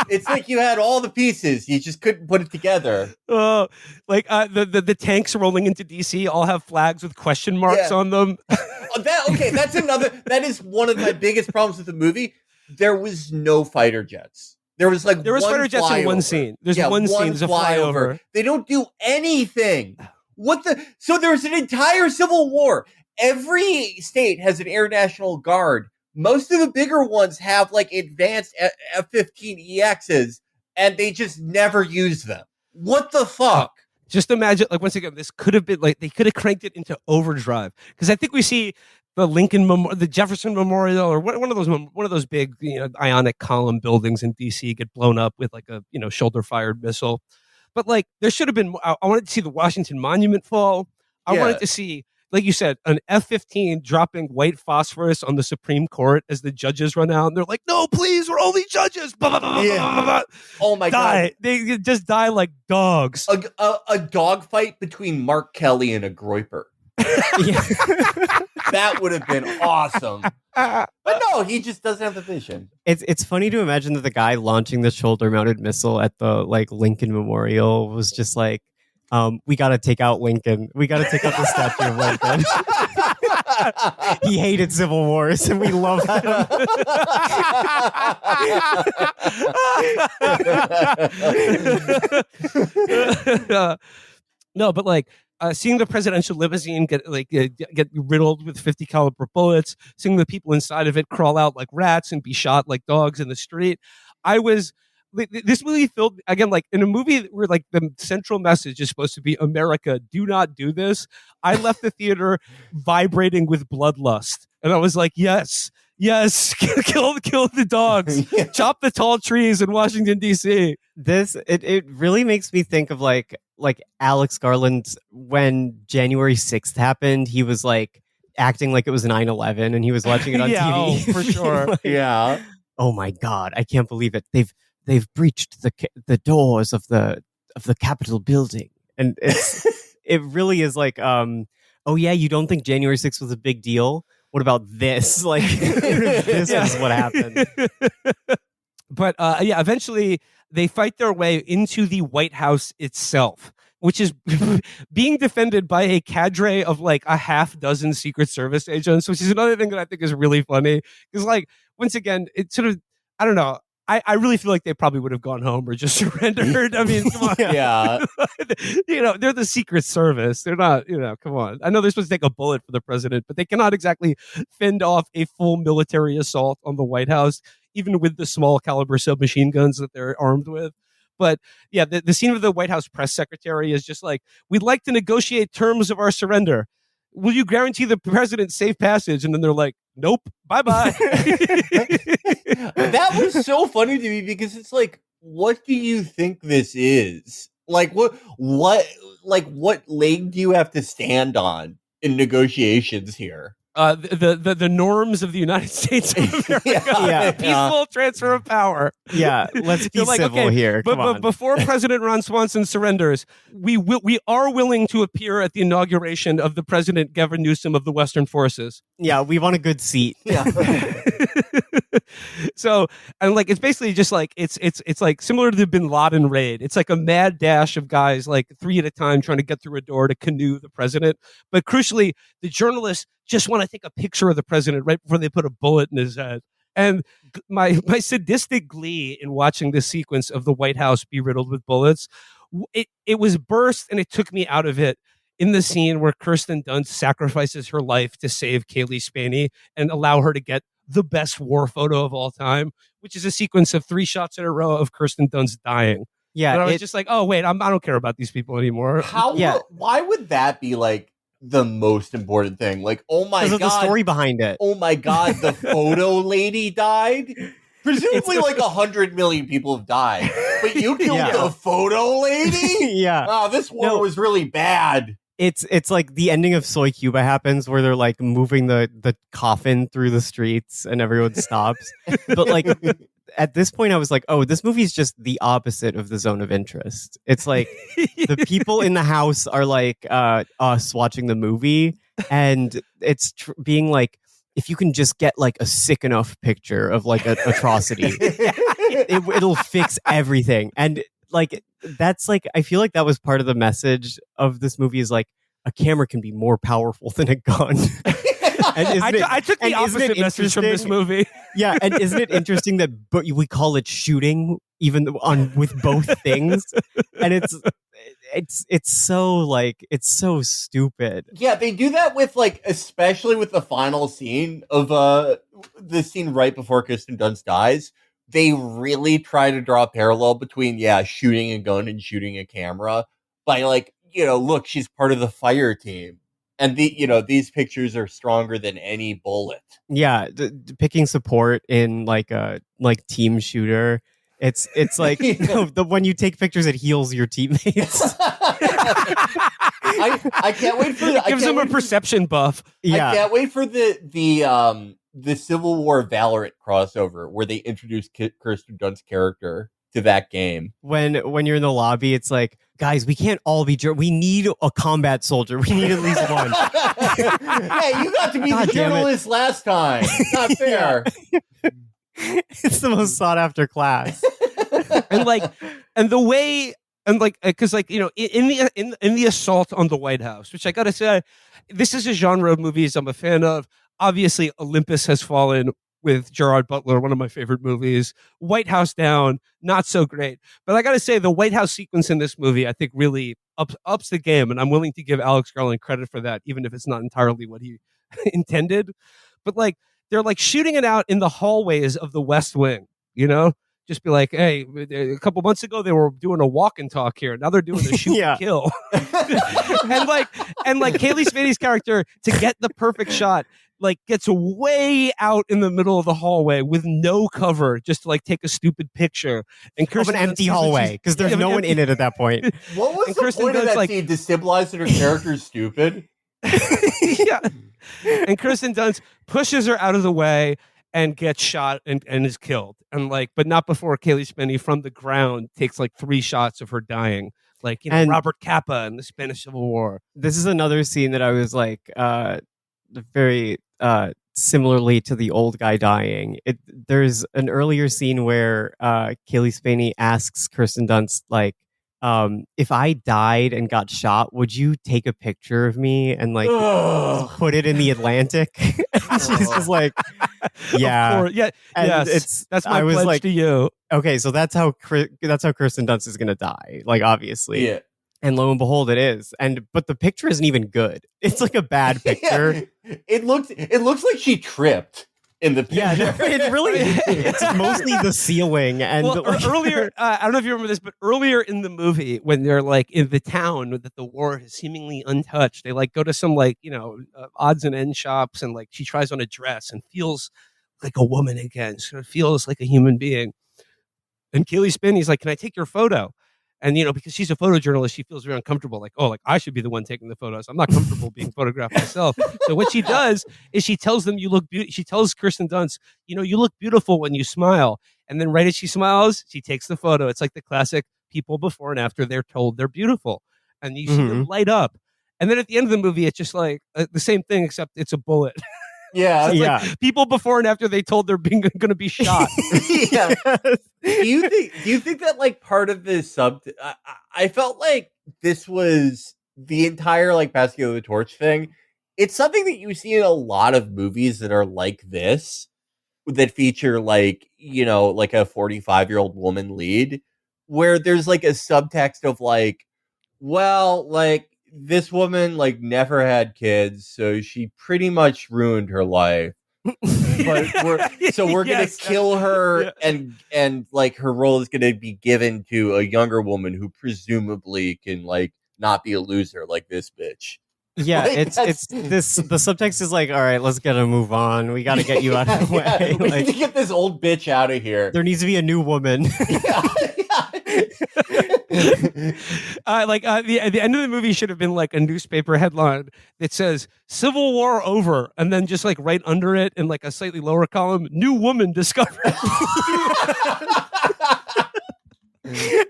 it's like you had all the pieces, you just couldn't put it together. Like the tanks rolling into DC all have flags with question marks on them. That is one of my biggest problems with the movie. There was no fighter jets. There was fighter jets in one scene. There's one scene. There's a flyover. They don't do anything. So there's an entire civil war. Every state has an Air National Guard. Most of the bigger ones have like advanced F-15EXs, and they just never use them. What the fuck? Just imagine, like, once again, this could have been like they could have cranked it into overdrive, because I think we see the the Jefferson Memorial, or one of those big, ionic column buildings in DC get blown up with like a shoulder fired missile. But like there should have been. I wanted to see the Washington Monument fall. I wanted to see, like you said, an F-15 dropping white phosphorus on the Supreme Court as the judges run out. And they're like, no, please, we're only judges. Blah, blah, blah, blah, blah. Oh, my God. They just die like dogs. A dog fight between Mark Kelly and a Groyper. That would have been awesome. But no, he just doesn't have the vision. It's funny to imagine that the guy launching the shoulder-mounted missile at the Lincoln Memorial was just like, we got to take out Lincoln. We got to take out the statue of Lincoln. He hated civil wars, and we love him. No, but like seeing the presidential limousine get riddled with 50 caliber bullets, seeing the people inside of it crawl out like rats and be shot like dogs in the street, this movie filled, again, like in a movie where like the central message is supposed to be America, do not do this. I left the theater vibrating with bloodlust. And I was like, yes, kill the dogs, chop the tall trees in Washington, D.C. It really makes me think of like Alex Garland when January 6th happened. He was like acting like it was 9/11 and he was watching it on TV. Oh, for sure. Like, oh my God, I can't believe it. They've breached the doors of the Capitol building, and it really is like, oh yeah, you don't think January 6th was a big deal? What about this? Like, this is what happened. But eventually they fight their way into the White House itself, which is being defended by a cadre of like a half dozen Secret Service agents, which is another thing that I think is really funny. Because like, once again, it's sort of, I don't know. I really feel like they probably would have gone home or just surrendered. I mean, come on. Yeah. They're the Secret Service. They're not, come on. I know they're supposed to take a bullet for the president, but they cannot exactly fend off a full military assault on the White House, even with the small caliber submachine guns that they're armed with. But yeah, the scene with the White House press secretary is just like, we'd like to negotiate terms of our surrender. Will you guarantee the president safe passage? And then they're like, nope, bye-bye. That was so funny to me because it's like, what do you think this is? Like, what leg do you have to stand on in negotiations here? The norms of the United States of America. Peaceful transfer of power. Yeah, let's be civil here. But before President Ron Swanson surrenders, we are willing to appear at the inauguration of the President Gavin Newsom of the Western Forces. Yeah, we want a good seat. Yeah. So, and like, it's basically just like, it's like similar to the Bin Laden raid. It's like a mad dash of guys, like 3 at a time, trying to get through a door to canoe the president. But crucially, the journalists just want to take a picture of the president right before they put a bullet in his head. And my sadistic glee in watching this sequence of the White House be riddled with bullets, it was burst, and it took me out of it in the scene where Kirsten Dunst sacrifices her life to save Kaylee Spaney and allow her to get the best war photo of all time, which is a sequence of 3 shots in a row of Kirsten Dunst dying. Yeah, and I was just like, oh wait, I don't care about these people anymore. Why would that be like the most important thing? Like, oh my god, the story behind it. Oh my god, the photo lady died. Presumably, like 100 million people have died, but you killed the photo lady. Yeah. Oh, this war was really bad. It's like the ending of Soy Cuba happens, where they're like moving the coffin through the streets and everyone stops. But like at this point, I was like, oh, this movie is just the opposite of the zone of interest. It's like the people in the house are like us watching the movie, and it's being like, if you can just get like a sick enough picture of like an atrocity, it'll fix everything. And like, that's like, I feel like that was part of the message of this movie, is like, a camera can be more powerful than a gun. I took the opposite message from this movie. Yeah, and isn't it interesting that we call it shooting even with both things? And it's so like, it's so stupid. Yeah, they do that with like, especially with the final scene of the scene right before Kirsten Dunst dies. They really try to draw a parallel between shooting a gun and shooting a camera by like, look, she's part of the fire team. And these pictures are stronger than any bullet. Yeah, picking support in like a team shooter. It's like when you take pictures, it heals your teammates. I can't wait for it gives them a perception buff. Yeah, I can't wait for the Civil War Valorant crossover where they introduce Kirsten Dunst's character to that game. When you're in the lobby, it's like, guys, we can't all be we need a combat soldier. We need at least one. Hey, you got to be the journalist last time. Not fair. It's the most sought after class. and the way, and like, because like, in the assault on the White House, which I gotta say, this is a genre of movies I'm a fan of. Obviously, Olympus Has Fallen with Gerard Butler, one of my favorite movies. White House Down, not so great. But I got to say, the White House sequence in this movie, I think, really ups the game. And I'm willing to give Alex Garland credit for that, even if it's not entirely what he intended. But like, they're like shooting it out in the hallways of the West Wing, Just be like, hey, a couple months ago they were doing a walk and talk here. Now they're doing a shoot and kill. and like Kaylee Spaney's character, to get the perfect shot, like gets way out in the middle of the hallway with no cover, just to like take a stupid picture. And of an empty hallway, because there's no one in it at that point. What was the point of that scene? To symbolize that her character is stupid? Yeah. And Kirsten Dunst pushes her out of the way and gets shot and is killed. And like, but not before Kaylee Spaney from the ground takes like 3 shots of her dying. Like, Robert Capa in the Spanish Civil War. This is another scene that I was like, very similarly to the old guy dying. There's an earlier scene where Kaylee Spaney asks Kirsten Dunst, like, if I died and got shot, would you take a picture of me and like put it in the Atlantic? And she's just like, yeah, and that's my pledge to you. Okay, so that's how Kirsten Dunst is gonna die. Like, obviously, yeah. And lo and behold, it is. But the picture isn't even good. It's like a bad picture. Yeah. It looks like she tripped in the Yeah, picture. it really it's mostly the ceiling and earlier. I don't know if you remember this, but earlier in the movie, when they're like in the town that the war is seemingly untouched, they like go to some like odds and end shops, and like she tries on a dress and feels like a woman again. So it feels like a human being. And Keely Spinney's like, "Can I take your photo?" And because she's a photojournalist, she feels very uncomfortable. Like, oh, like I should be the one taking the photos. I'm not comfortable being photographed myself. So what she does is she tells them, "You look beautiful." She tells Kirsten Dunst, "You look beautiful when you smile." And then right as she smiles, she takes the photo. It's like the classic people before and after they're told they're beautiful, and you see them light up. And then at the end of the movie, it's just like the same thing, except it's a bullet. Yeah, So like people before and after they told they're going to be shot. Yeah. Do you think that like part of this I felt like this was the entire like passing of the torch thing. It's something that you see in a lot of movies that are like this, that feature like like a 45-year-old woman lead, where there's like a subtext of like, well, like this woman like never had kids, so she pretty much ruined her life. But we're gonna kill her, and like her role is gonna be given to a younger woman who presumably can like not be a loser like this bitch. Yeah, Like, it's this. The subtext is like, all right, let's get to move on. We got to get you out of the way. We Like, need to get this old bitch out of here. there needs to be a new woman. The end of the movie should have been like a newspaper headline that says "Civil War over," and then just like right under it in like a slightly lower column, "New woman discovered."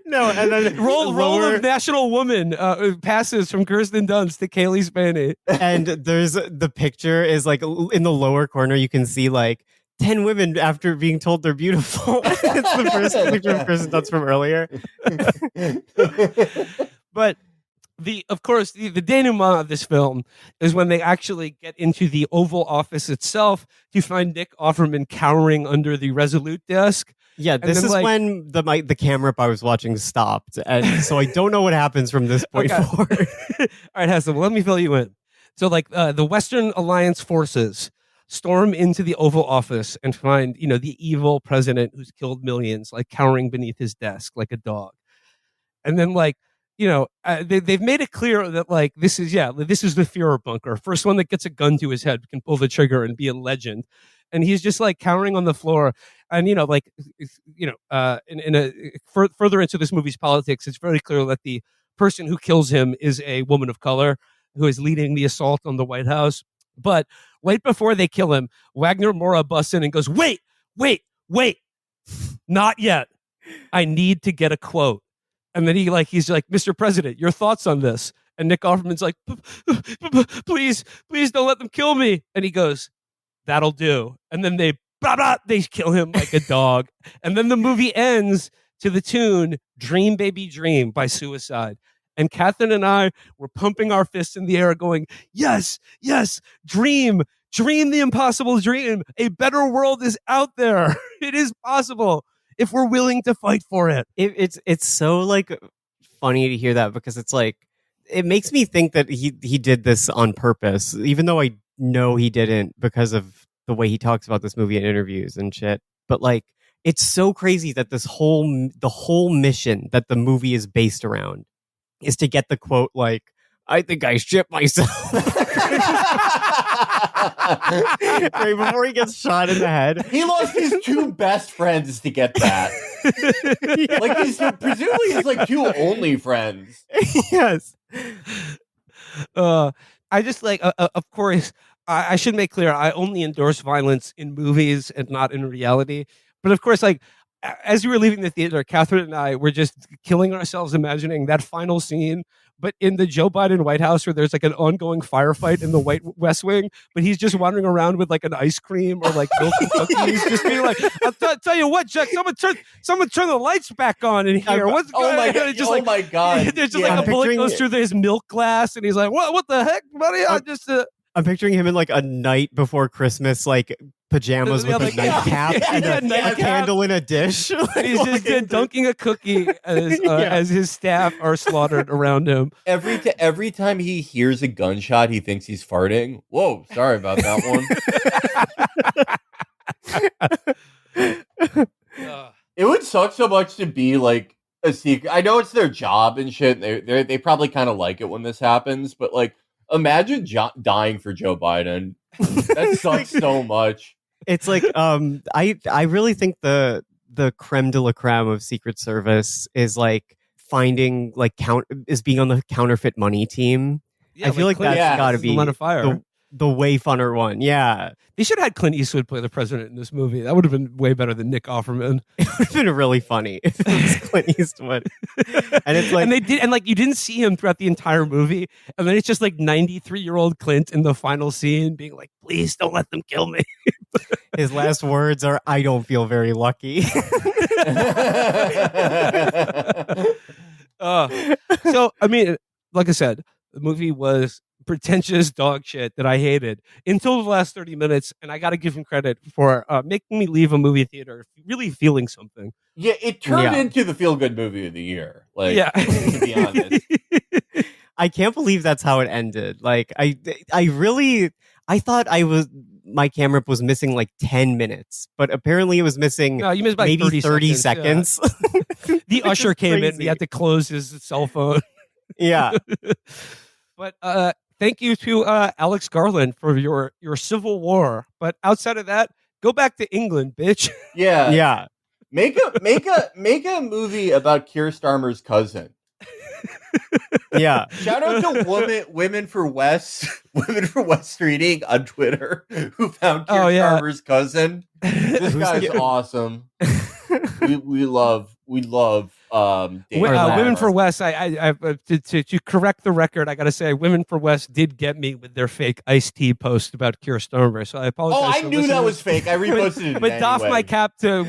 No, and then role of national woman passes from Kirsten Dunst to Kaylee Spinney. And there's the picture is like in the lower corner. You can see like 10 women after being told they're beautiful. It's the first picture of Kirsten Dunst from earlier. But of course, the denouement of this film is when they actually get into the Oval Office itself to find Nick Offerman cowering under the Resolute desk. Yeah, this is like, when the camera up I was watching stopped, and so I don't know what happens from this point forward. All right, Hesse, let me fill you in. So, like, the Western Alliance forces storm into the Oval Office and find, the evil president who's killed millions, like cowering beneath his desk like a dog. And then, like, they've made it clear that like this is the Führer bunker. First one that gets a gun to his head can pull the trigger and be a legend. And he's just like cowering on the floor. And further into this movie's politics, it's very clear that the person who kills him is a woman of color who is leading the assault on the White House. But right before they kill him, Wagner Moura busts in and goes, "Wait, not yet. I need to get a quote." And then he's like, "Mr. President, your thoughts on this?" And Nick Offerman's like, please don't let them kill me. And he goes, "That'll do." And then they kill him like a dog. And then the movie ends to the tune "Dream Baby Dream" by Suicide. And Catherine and I were pumping our fists in the air going, yes, dream the impossible dream. A better world is out there. It is possible if we're willing to fight for it. It's so like funny to hear that, because it's like, it makes me think that he did this on purpose, even though I know he didn't, because of the way he talks about this movie in interviews and shit. But like, it's so crazy that the whole mission that the movie is based around is to get the quote like, "I think I shit myself." Right before he gets shot in the head. He lost his two best friends to get that. Yeah. Like presumably his like two only friends. Yes. I just like, of course, I should make clear, I only endorse violence in movies and not in reality. But of course, like, as you were leaving the theater, Catherine and I were just killing ourselves imagining that final scene, but in the Joe Biden White House, where there's like an ongoing firefight in the White West Wing, but he's just wandering around with like an ice cream or like milk and cookies, just being like, "I'll tell you what, Jack, someone turn the lights back on in here. What's going on?" God! Just my God! There's just like a bullet goes through his milk glass, and he's like, "What the heck, buddy? I'm picturing him in like a night before Christmas, like pajamas with a nightcap and a candle in a dish. He's just dunking a cookie as his staff are slaughtered around him. Every time he hears a gunshot, he thinks he's farting. Whoa, sorry about that one. It would suck so much to be like a secret. I know it's their job and shit. They probably kind of like it when this happens, but like, imagine dying for Joe Biden. That sucks so much. It's like I really think the creme de la creme of Secret Service is like finding like is being on the counterfeit money team. I feel like that's got to be the way funner one. Yeah. They should have had Clint Eastwood play the president in this movie. That would have been way better than Nick Offerman. It would have been really funny if it was Clint Eastwood. And it's like, and they did, and like you didn't see him throughout the entire movie, and then it's just like 93-year-old Clint in the final scene being like, "Please don't let them kill me." His last words are, "I don't feel very lucky." So I mean, like I said, the movie was pretentious dog shit that I hated until the last 30 minutes, and I got to give him credit for making me leave a movie theater really feeling something. Yeah, it turned into the feel-good movie of the year. Like, to be honest. I can't believe that's how it ended. Like, I thought my camera was missing like 10 minutes, but apparently it was missing you missed maybe 30 seconds. Yeah. The usher came in, he had to close his cell phone. Yeah. But thank you to Alex Garland for your Civil War. But outside of that, go back to England, bitch. Yeah. Yeah. Make a movie about Keir Starmer's cousin. Yeah. Shout out to women for West reading on Twitter who found Keir Starmer's cousin. This guy's awesome. We love Women for West. I to correct the record, I got to say, Women for West did get me with their fake iced tea post about Keir Starmer. So I apologize. Oh, I knew that was fake. I reposted it. But doff my cap to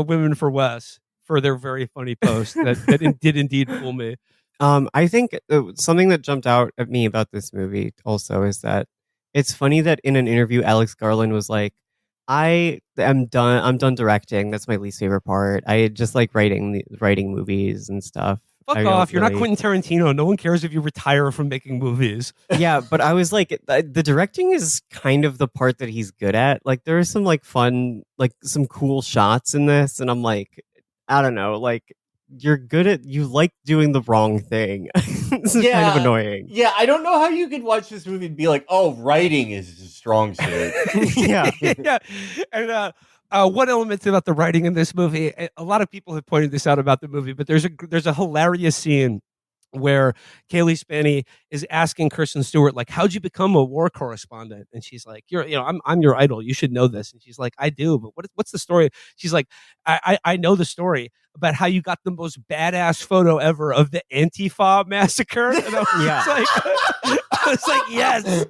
Women for West for their very funny post that did indeed fool me. I think something that jumped out at me about this movie also is that it's funny that in an interview, Alex Garland was like, I'm done directing. That's my least favorite part. I just like writing movies and stuff. Fuck off. You're not Quentin Tarantino. No one cares if you retire from making movies. Yeah, but I was like, the directing is kind of the part that he's good at. Like, there are some like fun, like some cool shots in this. And I'm like, I don't know, like, you like doing the wrong thing. This is kind of annoying. Yeah, I don't know how you could watch this movie and be like, oh, writing is a strong suit. Yeah. Yeah. And one element about the writing in this movie, a lot of people have pointed this out about the movie, but there's a hilarious scene where Kaylee Spaney is asking Kristen Stewart, like, how'd you become a war correspondent? And she's like, I'm your idol. You should know this. And she's like, I do, but what's the story? She's like, I know the story about how you got the most badass photo ever of the Antifa massacre. And I was like, yes.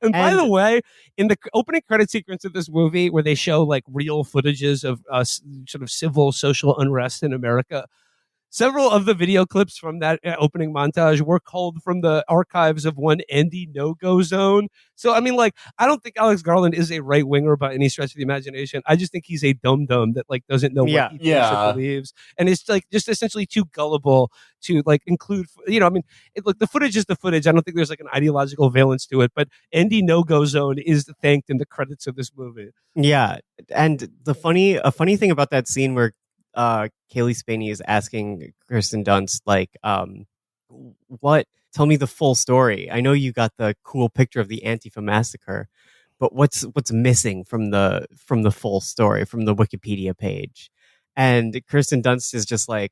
And by the way, in the opening credit sequence of this movie, where they show like real footages of sort of civil social unrest in America, several of the video clips from that opening montage were culled from the archives of one Andy No-Go Zone. So, I mean, like, I don't think Alex Garland is a right winger by any stretch of the imagination. I just think he's a dum-dum that like doesn't know what he thinks or believes, and it's like just essentially too gullible to like include. Look, the footage is the footage. I don't think there's like an ideological valence to it, but Andy No-Go Zone is thanked in the credits of this movie. Yeah, and a funny thing about that scene where Kaylee Spaney is asking Kirsten Dunst, like, tell me the full story. I know you got the cool picture of the Antifa massacre, but what's missing from the full story, from the Wikipedia page? And Kirsten Dunst is just like,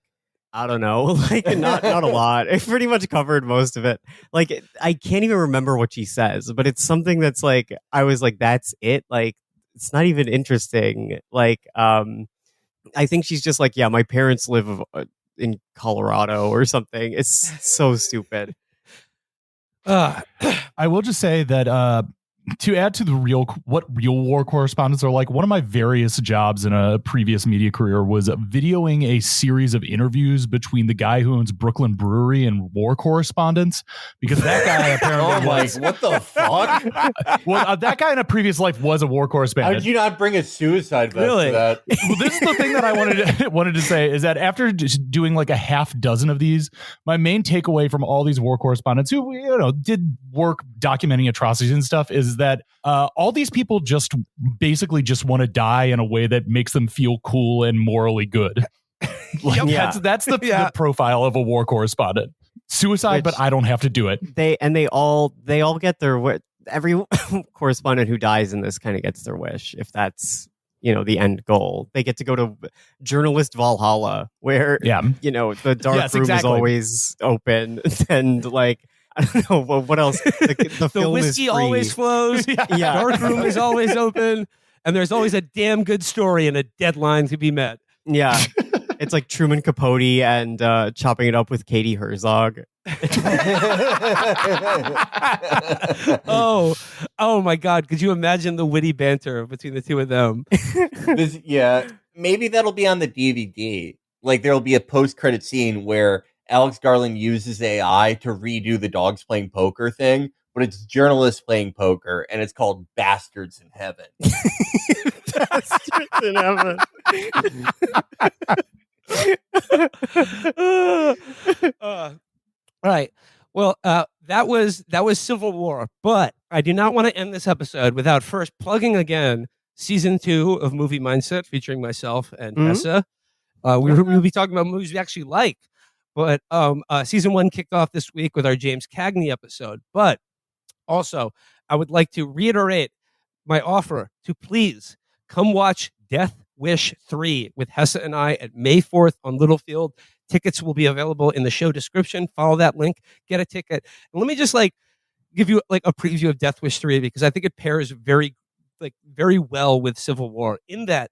I don't know, like not a lot. It pretty much covered most of it. Like, I can't even remember what she says, but it's something that's like, I was like, that's it. Like, it's not even interesting. Like, I think she's just like, yeah, my parents live in Colorado or something. It's so stupid. I will just say that to add to what real war correspondents are like, one of my various jobs in a previous media career was videoing a series of interviews between the guy who owns Brooklyn Brewery and War Correspondents, because that guy apparently was... What the fuck? Well, that guy in a previous life was a war correspondent. How did you not bring a suicide vest to that? Well, this is the thing that I wanted to say, is that after just doing like a half dozen of these, my main takeaway from all these war correspondents who did work documenting atrocities and stuff is is that all these people just basically just want to die in a way that makes them feel cool and morally good. Like, that's the profile of a war correspondent. Suicide, but I don't have to do it. They all get their every correspondent who dies in this kind of gets their wish, if that's the end goal. They get to go to journalist Valhalla, where the dark room is always open, and like I don't know what else. The film whiskey is free. always flows. Dark room is always open, and there's always a damn good story and a deadline to be met. Yeah. It's like Truman Capote and chopping it up with Katie Herzog. oh my God. Could you imagine the witty banter between the two of them? Maybe that'll be on the DVD. Like there'll be a post-credit scene where Alex Garland uses AI to redo the dogs playing poker thing, but it's journalists playing poker, and it's called Bastards in Heaven. Bastards in Heaven. All right. Well, that was Civil War, but I do not want to end this episode without first plugging again season 2 of Movie Mindset featuring myself and Hesse. We'll be talking about movies we actually like, but season 1 kicked off this week with our James Cagney episode. But also, I would like to reiterate my offer to please come watch Death Wish 3 with Hesse and I at May 4th on Littlefield. Tickets will be available in the show description. Follow that link, get a ticket. And let me just give you a preview of Death Wish 3, because I think it pairs very well with Civil War, in that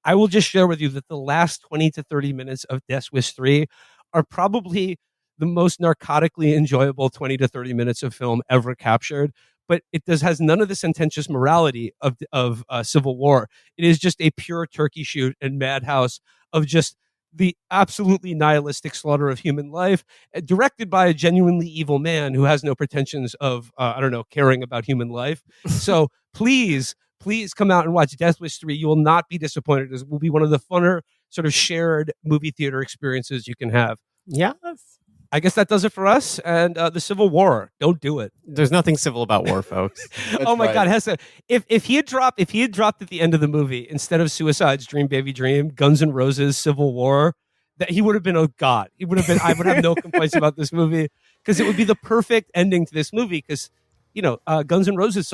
I will just share with you that the last 20 to 30 minutes of Death Wish 3 are probably the most narcotically enjoyable 20 to 30 minutes of film ever captured. But it has none of the sententious morality of Civil War. It is just a pure turkey shoot and madhouse of just the absolutely nihilistic slaughter of human life, directed by a genuinely evil man who has no pretensions of, caring about human life. So please come out and watch Death Wish 3. You will not be disappointed. It will be one of the funner sort of shared movie theater experiences you can have. Yes. I guess that does it for us and the Civil War. Don't do it. There's nothing civil about war, folks. Oh my God, Hesse! If he had dropped at the end of the movie, instead of Suicide's Dream Baby Dream, Guns N' Roses Civil War, that he would have been a god. He would have been. I would have no complaints about this movie, because it would be the perfect ending to this movie. Because Guns N' Roses Civil